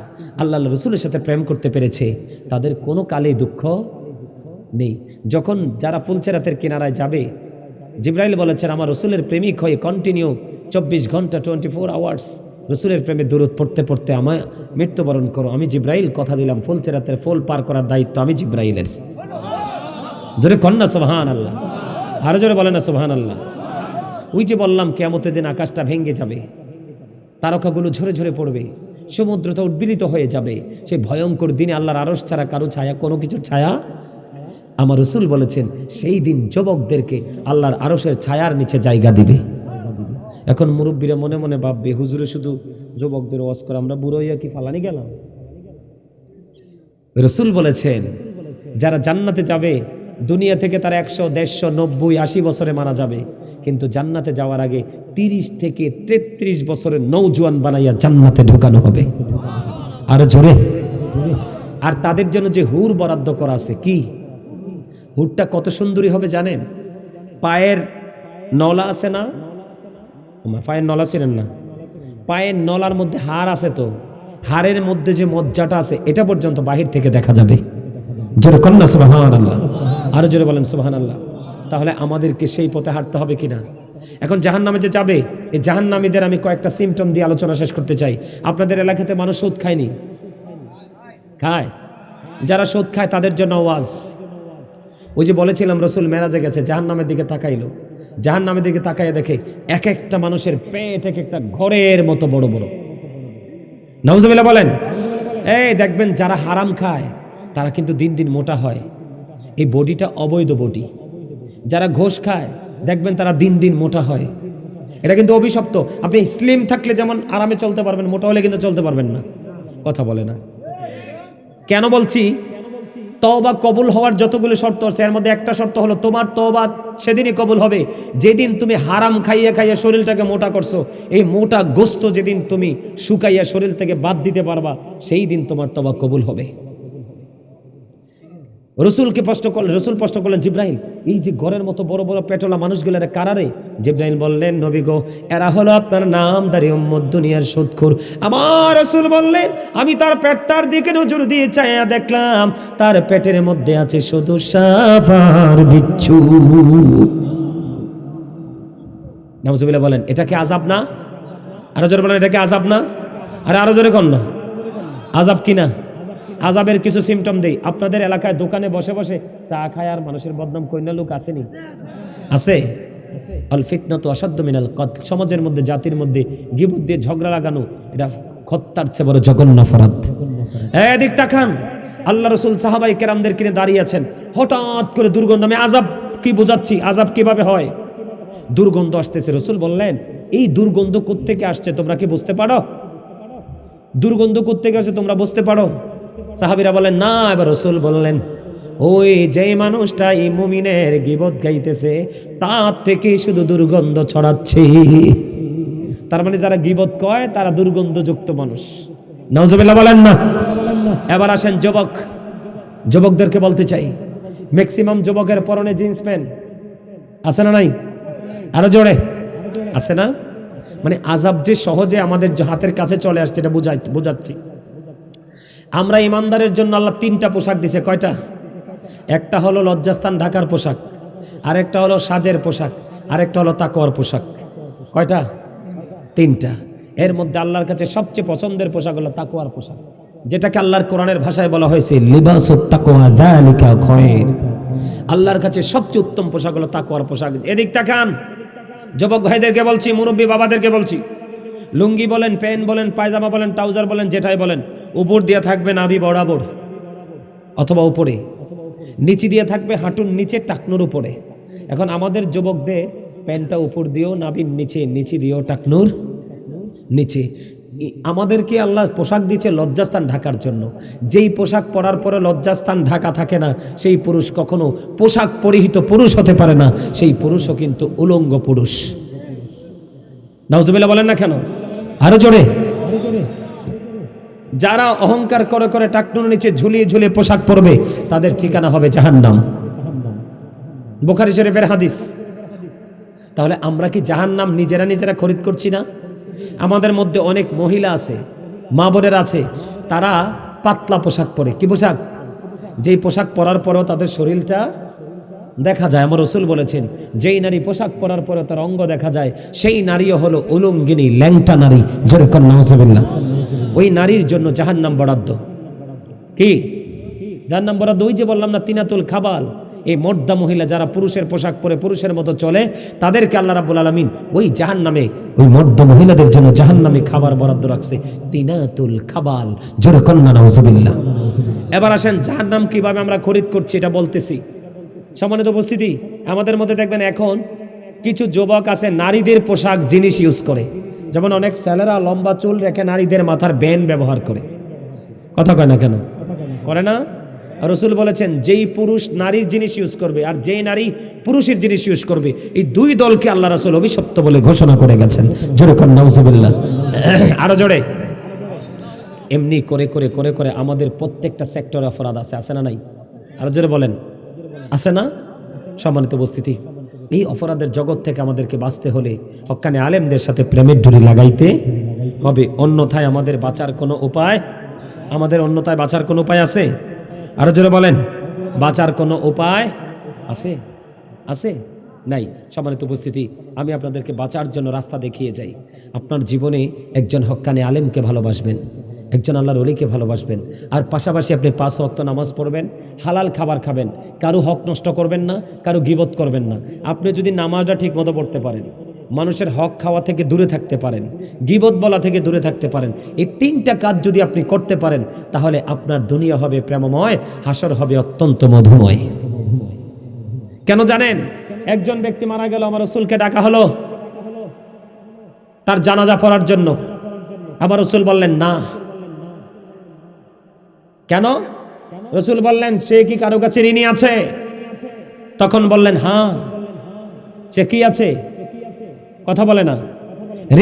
আল্লাহ রসুলের সাথে প্রেম করতে পেরেছে তাদের কোনো কালেই দুঃখ নেই। যখন যারা পুলচেরাতের কিনারায় যাবে, জিব্রাইল বলেছেন আমার রসুলের প্রেমিক হয়ে কন্টিনিউ 24 ঘন্টা 24 আওয়ার্স রসুলের প্রেমে দরুদ পড়তে পড়তে আমায় মৃত্যুবরণ করো। আমি জিব্রাইল কথা দিলাম ফুলচেরাতের ফুল পার করার দায়িত্ব আমি জিব্রাইলের। জোরে কন্যা সুবহানাল্লাহ, আরো জোরে বলেন না সুবহানাল্লাহ। ওই যে বললাম কিয়ামতের দিন আকাশটা ভেঙে যাবে, তারকাগুলো ঝরে ঝরে পড়বে, সমুদ্রটা উদ্বেলিত হয়ে যাবে। সেই ভয়ঙ্কর দিনে আল্লাহর আরশ ছাড়া কারো ছায়া, কোনো কিছুর ছায়া। আমার রসুল বলেছেন সেই দিন যুবকদেরকে আল্লাহর আরশের ছায়ার নিচে জায়গা দিবে। এখন মুরব্বীরা মনে মনে ভাববে হুজুরে শুধু যুবকদের ওয়াজ করে, আমরা বুড়ো হইয়া কি ফালানি গেলাম? রসুল বলেছেন যারা জান্নাতে যাবে দুনিয়া থেকে তারা 100, 150, 90, 80 বছরে মারা যাবে, কিন্তু জান্নাতে যাওয়ার আগে 30 থেকে 33 বছরের নওজোয়ান বানাইয়া জান্নাতে ঢোকানো হবে। আর জোরে। আর তাদের জন্য যে হুর বরাদ্দ করা আছে, কি হুরটা কত সুন্দরী হবে জানেন? পায়ের নলা আছে না, পায়ের নলা ছিলেন না, পায়ের নলার মধ্যে হাড় আছে, তো হাড়ের মধ্যে যে মজ্জাটা আছে এটা পর্যন্ত বাহির থেকে দেখা যাবে। জোরে কন্যা সুবহানাল্লাহ, আরো জোরে বলেন সুবহানাল্লাহ। তাহলে আমাদেরকে সেই পথে হাঁটতে হবে কিনা? এখন জাহান্নামে যে যাবে, এই জাহান্নামীদের আমি কয়েকটা সিমটম দিয়ে আলোচনা শেষ করতে চাই। আপনাদের এলাকাতে মানুষ সুদ খায়নি? খায়। যারা সুদ খায় তাদের জন্য ওয়াজ। ওই যে বলেছিলাম রসুল মেরাজে গেছে, জাহান্নামের দিকে তাকাইলো, জাহান্নামের দিকে তাকাইয়া দেখে এক একটা মানুষের পেট এক একটা ঘরের মতো বড় বড়। নাউজুবিল্লাহ বলেন। এই দেখবেন যারা হারাম খায় তারা কিন্তু দিন দিন মোটা হয়, এই বডিটা অবৈধ বডি। যারা ঘোষ খায় দেখবেন তারা দিন দিন মোটা হয়, এটা কিন্তু অভিশপ্ত। আপনি স্লিম থাকলে যেমন আরামে চলতে পারবেন, মোটা হলে কিন্তু চলতে পারবেন না। কথা বলে না কেন বলছি? তওবা কবুল হওয়ার যতগুলো শর্ত আছে এর মধ্যে একটা শর্ত হলো তোমার তওবা সেদিনই কবুল হবে যেদিন তুমি হারাম খাইয়া খাইয়া শরীরটাকে মোটা করছো। এই মোটা গোস্ত যেদিন তুমি শুকাইয়া শরীর থেকে বাদ দিতে পারবা সেই দিন তোমার তওবা কবুল হবে। রসুলকে রসুল প্রশ্ন করলেন, জিব্রাইল, এই যে ঘরের মতো বড় বড় পেটলা মানুষগুলো এরা কারারে? জিব্রাইল বললেন, নবী গো, এরা হলো আপনার নামধারী উম্মত, দুনিয়ার সুদখোর। আমার রসুল বললেন, আমি তার পেটটার দিকে নজর দিয়ে চাইয়া দেখলাম, তার পেটের মধ্যে আছে শুধু সাপ আর বিচ্ছু। নাউজুবিল্লাহ বলেন, এটা কি আযাব না? আরো জোরে বলেন, এটা কি আযাব না? আরে আরো জোরে কন না, আযাব কি না? আযাবের কিছু সিমটম দেই। আপনাদের এলাকায় দোকানে বসে বসে চা খায় আর মানুষের বদনাম কইনা লোক আসেনি? আছে। আল ফিতনাতু আশাদ্দু মিনাল কতল। সমাজের মধ্যে, জাতির মধ্যে গীবত দিয়ে ঝগড়া লাগানো, এটা হত্যার চেয়ে বড় জঘন্য অপরাধ। এদিক তাকান, আল্লাহ রাসূল সাহাবায়ে কেরামদের কিনে দাঁড়িয়ে আছেন, হঠাৎ করে দুর্গন্ধ। আমি আযাব কি বোঝাচ্ছি, আযাব কিভাবে হয়। দুর্গন্ধ আসতেছে। রাসূল বললেন, এই দুর্গন্ধ কোত্থেকে আসছে তোমরা কি বুঝতে পারো? দুর্গন্ধ কোত্থেকে আসছে তোমরা বুঝতে পারো? সাহাবীরা বলেন না। এবার রাসূল বললেন, ওই যে মানুষটা এই মুমিনের গীবত গাইতেছে, তার থেকে শুধু দুর্গন্ধ ছড়াচ্ছে। তার মানে যারা গীবত কয় তারা দুর্গন্ধযুক্ত মানুষ। নাউজুবিল্লাহ বলেন না। এবার আসেন যুবকদেরকে বলতে চাই, ম্যাক্সিমাম যুবকের পরনে জিন্স প্যান্ট আছে না নাই? আরো জোরে আছে না? মানে আযাব যে সহজে আমাদের হাতের কাছে চলে আসছে, এটা বোঝাচ্ছি। আমরা ইমানদারের জন্য আল্লাহ 3টা পোশাক দিছে। কয়টা? একটা হলো লজ্জাস্থান ঢাকার পোশাক, আরেকটা হলো সাজের পোশাক, আরেকটা হলো তাকওয়ার পোশাক। কয়টা? 3টা। এর মধ্যে আল্লাহর কাছে সবচেয়ে পছন্দের পোশাক হলো তাকওয়ার পোশাক, যেটাকে আল্লাহর কোরআনের ভাষায় বলা হয়েছে লিবাসুত তাকওয়া যালিকা খায়র। আল্লাহর কাছে সবচেয়ে উত্তম পোশাক হলো তাকওয়ার পোশাক। এদিক তাকান, যুবক ভাইদেরকে বলছি, মুরব্বী বাবাদেরকে বলছি, লুঙ্গি বলেন, প্যান্ট বলেন, পায়জামা বলেন, ট্রাউজার বলেন, যেটাই বলেন, উপর দিয়ে থাকবে নাভি বরাবর অথবা উপরে, নিচে দিয়ে থাকবে হাঁটুর নিচে টাকনুর উপরে। এখন আমাদের যুবকদের প্যান্টটা উপর দিয়েও নাভির নিচে, নিচে দিয়েও টাকনুর নিচে। আমাদেরকে আল্লাহ পোশাক দিয়েছে লজ্জাস্থান ঢাকার জন্য। যেই পোশাক পরার পরে লজ্জাস্থান ঢাকা থাকে না, সেই পুরুষ কখনো পোশাক পরিহিত পুরুষ হতে পারে না। সেই পুরুষও কিন্তু উলঙ্গ পুরুষ। নাউজুবিল্লাহ বলেন না কেন? আরো জোরে। যারা অহংকার করে করে টাকনুর নিচে ঝুলিয়ে ঝুলিয়ে পোশাক পরবে, তাদের ঠিকানা হবে জাহান্নাম। বুখারী শরীফের হাদিস। তাহলে আমরা কি জাহান্নাম নিজেরা খরিদ করছি না? আমাদের মধ্যে অনেক মহিলা আছে, মা বোনের আছে, তারা পাতলা পোশাক পরে। কি পোশাক? যেই পোশাক পরার পরেও তাদের শরীরটা দেখা যায়। আমার রাসূল বলেছেন, যেই নারী পোশাক পরার পরেও তার অঙ্গ দেখা যায়, সেই নারীও হলো উলঙ্গিনী, ল্যাংটা নারী। জোরে কর নাউজুবিল্লাহ। ওই নারীর জন্য জাহান্নাম বরাদ্দ। কি জাহান্নাম বরাদ্দ? ওই যে বললাম না, তিনাতুল খাবাল। এই মর্দা মহিলা যারা পুরুষের পোশাক পরে পুরুষের মতো চলে, তাদেরকে আল্লাহ রাব্বুল আলামিন ওই জাহান্নামে, ওই মর্দা মহিলাদের জন্য জাহান্নামে খাবার বরাদ্দ রাখছে, তিনাতুল খাবাল। জোরে কর না নাউজুবিল্লাহ। এবার আসেন, জাহান্নাম কিভাবে আমরা খরিদ করছি এটা বলতেছি। সম্মানিত উপস্থিতি, আমাদের মধ্যে দেখবেন এখন কিছু যুবক আছে নারীদের পোশাক জিনিস ইউজ করে। যেমন অনেক ছেলেরা লম্বা চুল রেখে নারীদের মাথার ব্যান ব্যবহার করে। কথা কয় না কেন? করে না? রাসূল বলেছেন, যেই পুরুষ নারীর জিনিস ইউজ করবে আর যেই নারী পুরুষের জিনিস ইউজ করবে, এই দুই দলকে আল্লাহ রাসূল অভিশপ্ত বলে ঘোষণা করে গেছেন। জোরে কর নাউজুবিল্লাহ। আরো জোরে। এমনি করে করে করে করে আমাদের প্রত্যেকটা সেক্টরে অপরাধ আছে না নাই? আরো জোরে বলেন, আছে না? সম্মানিত উপস্থিতি, এই অপরাধের জগৎ থেকে আমাদেরকে বাঁচতে হলে হক্কানি আলেমদের সাথে প্রেমের ডুরি লাগাইতে হবে। অন্যথায় আমাদের বাঁচার কোনো উপায়, অন্যথায় বাঁচার কোনো উপায় আছে? আরো জোরে বলেন, বাঁচার কোনো উপায় আছে? আছে? নাই। সম্মানিত উপস্থিতি, আমি আপনাদেরকে বাঁচার জন্য রাস্তা দেখিয়ে যাই। আপনার জীবনে একজন হক্কানি আলেমকে ভালোবাসবেন, একজন আল্লাহর ওলিকে ভালোবাসবেন, আর পাশাপাশি আপনি 5 ওয়াক্ত নামাজ পড়বেন, হালাল খাবার খাবেন, কারো হক নষ্ট করবেন না, কারো গীবত করবেন না। আপনি যদি নামাজটা ঠিক মতো পড়তে পারেন, মানুষের হক খাওয়া থেকে দূরে থাকতে পারেন, গীবত বলা থেকে দূরে থাকতে পারেন, এই 3টা কাজ যদি আপনি করতে পারেন, তাহলে আপনার দুনিয়া হবে প্রেমময়, হাসর হবে অত্যন্ত মধুময়। কেন জানেন? একজন ব্যক্তি মারা গেল, আমার রাসূলকে ডাকা হলো তার জানাজা পড়ার জন্য। আমার রাসূল বললেন না। কেন? রাসূল বললেন, সে কি কারো কাছে ঋণী আছে? তখন বললেন, হ্যাঁ। সে কি আছে? কথা বলে না।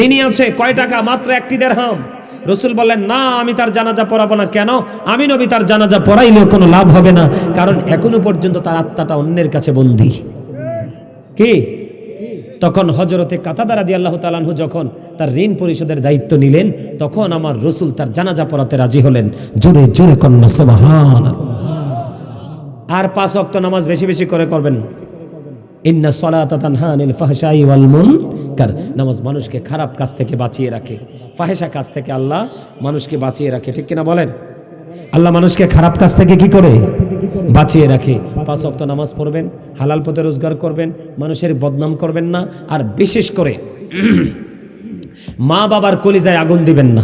ঋণী আছে কয় টাকা? মাত্র 1 দিরহাম। রসুল বললেন, না, আমি তার জানাজা পড়াবো না। কেন? আমি নবী তার জানাজা পড়াইলেও কোনো লাভ হবে না, কারণ এখনো পর্যন্ত তার আত্মাটা অন্যের কাছে বন্দী। কি? তখন হযরতে কাতাদা রাদিয়াল্লাহু তাআলা আনহু যখন তার ঋণ পরিশোধের দায়িত্ব নিলেন, তখন আমার রসুল তার জানাজা পড়াতে রাজি হলেন। জোরে জোরে কন্যা সুবহানাল্লাহ। আর 5 ওয়াক্ত নামাজ বেশি বেশি করে করবেন। ইন্না সলাতা তানহা আনিল ফাহশাই ওয়াল মুনকার। নামাজ মানুষকে খারাপ কাজ থেকে বাঁচিয়ে রাখে, ফাহেসা কাজ থেকে আল্লাহ মানুষকে বাঁচিয়ে রাখে। ঠিক কিনা বলেন? আল্লাহ মানুষকে খারাপ কাজ থেকে কি করে? বাঁচিয়ে রাখে। 5 ওয়াক্ত নামাজ পড়বেন, হালাল পথে রোজগার করবেন, মানুষের বদনাম করবেন না, আর বিশেষ করে মা বাবার কলিজায় আগুন দিবেন না।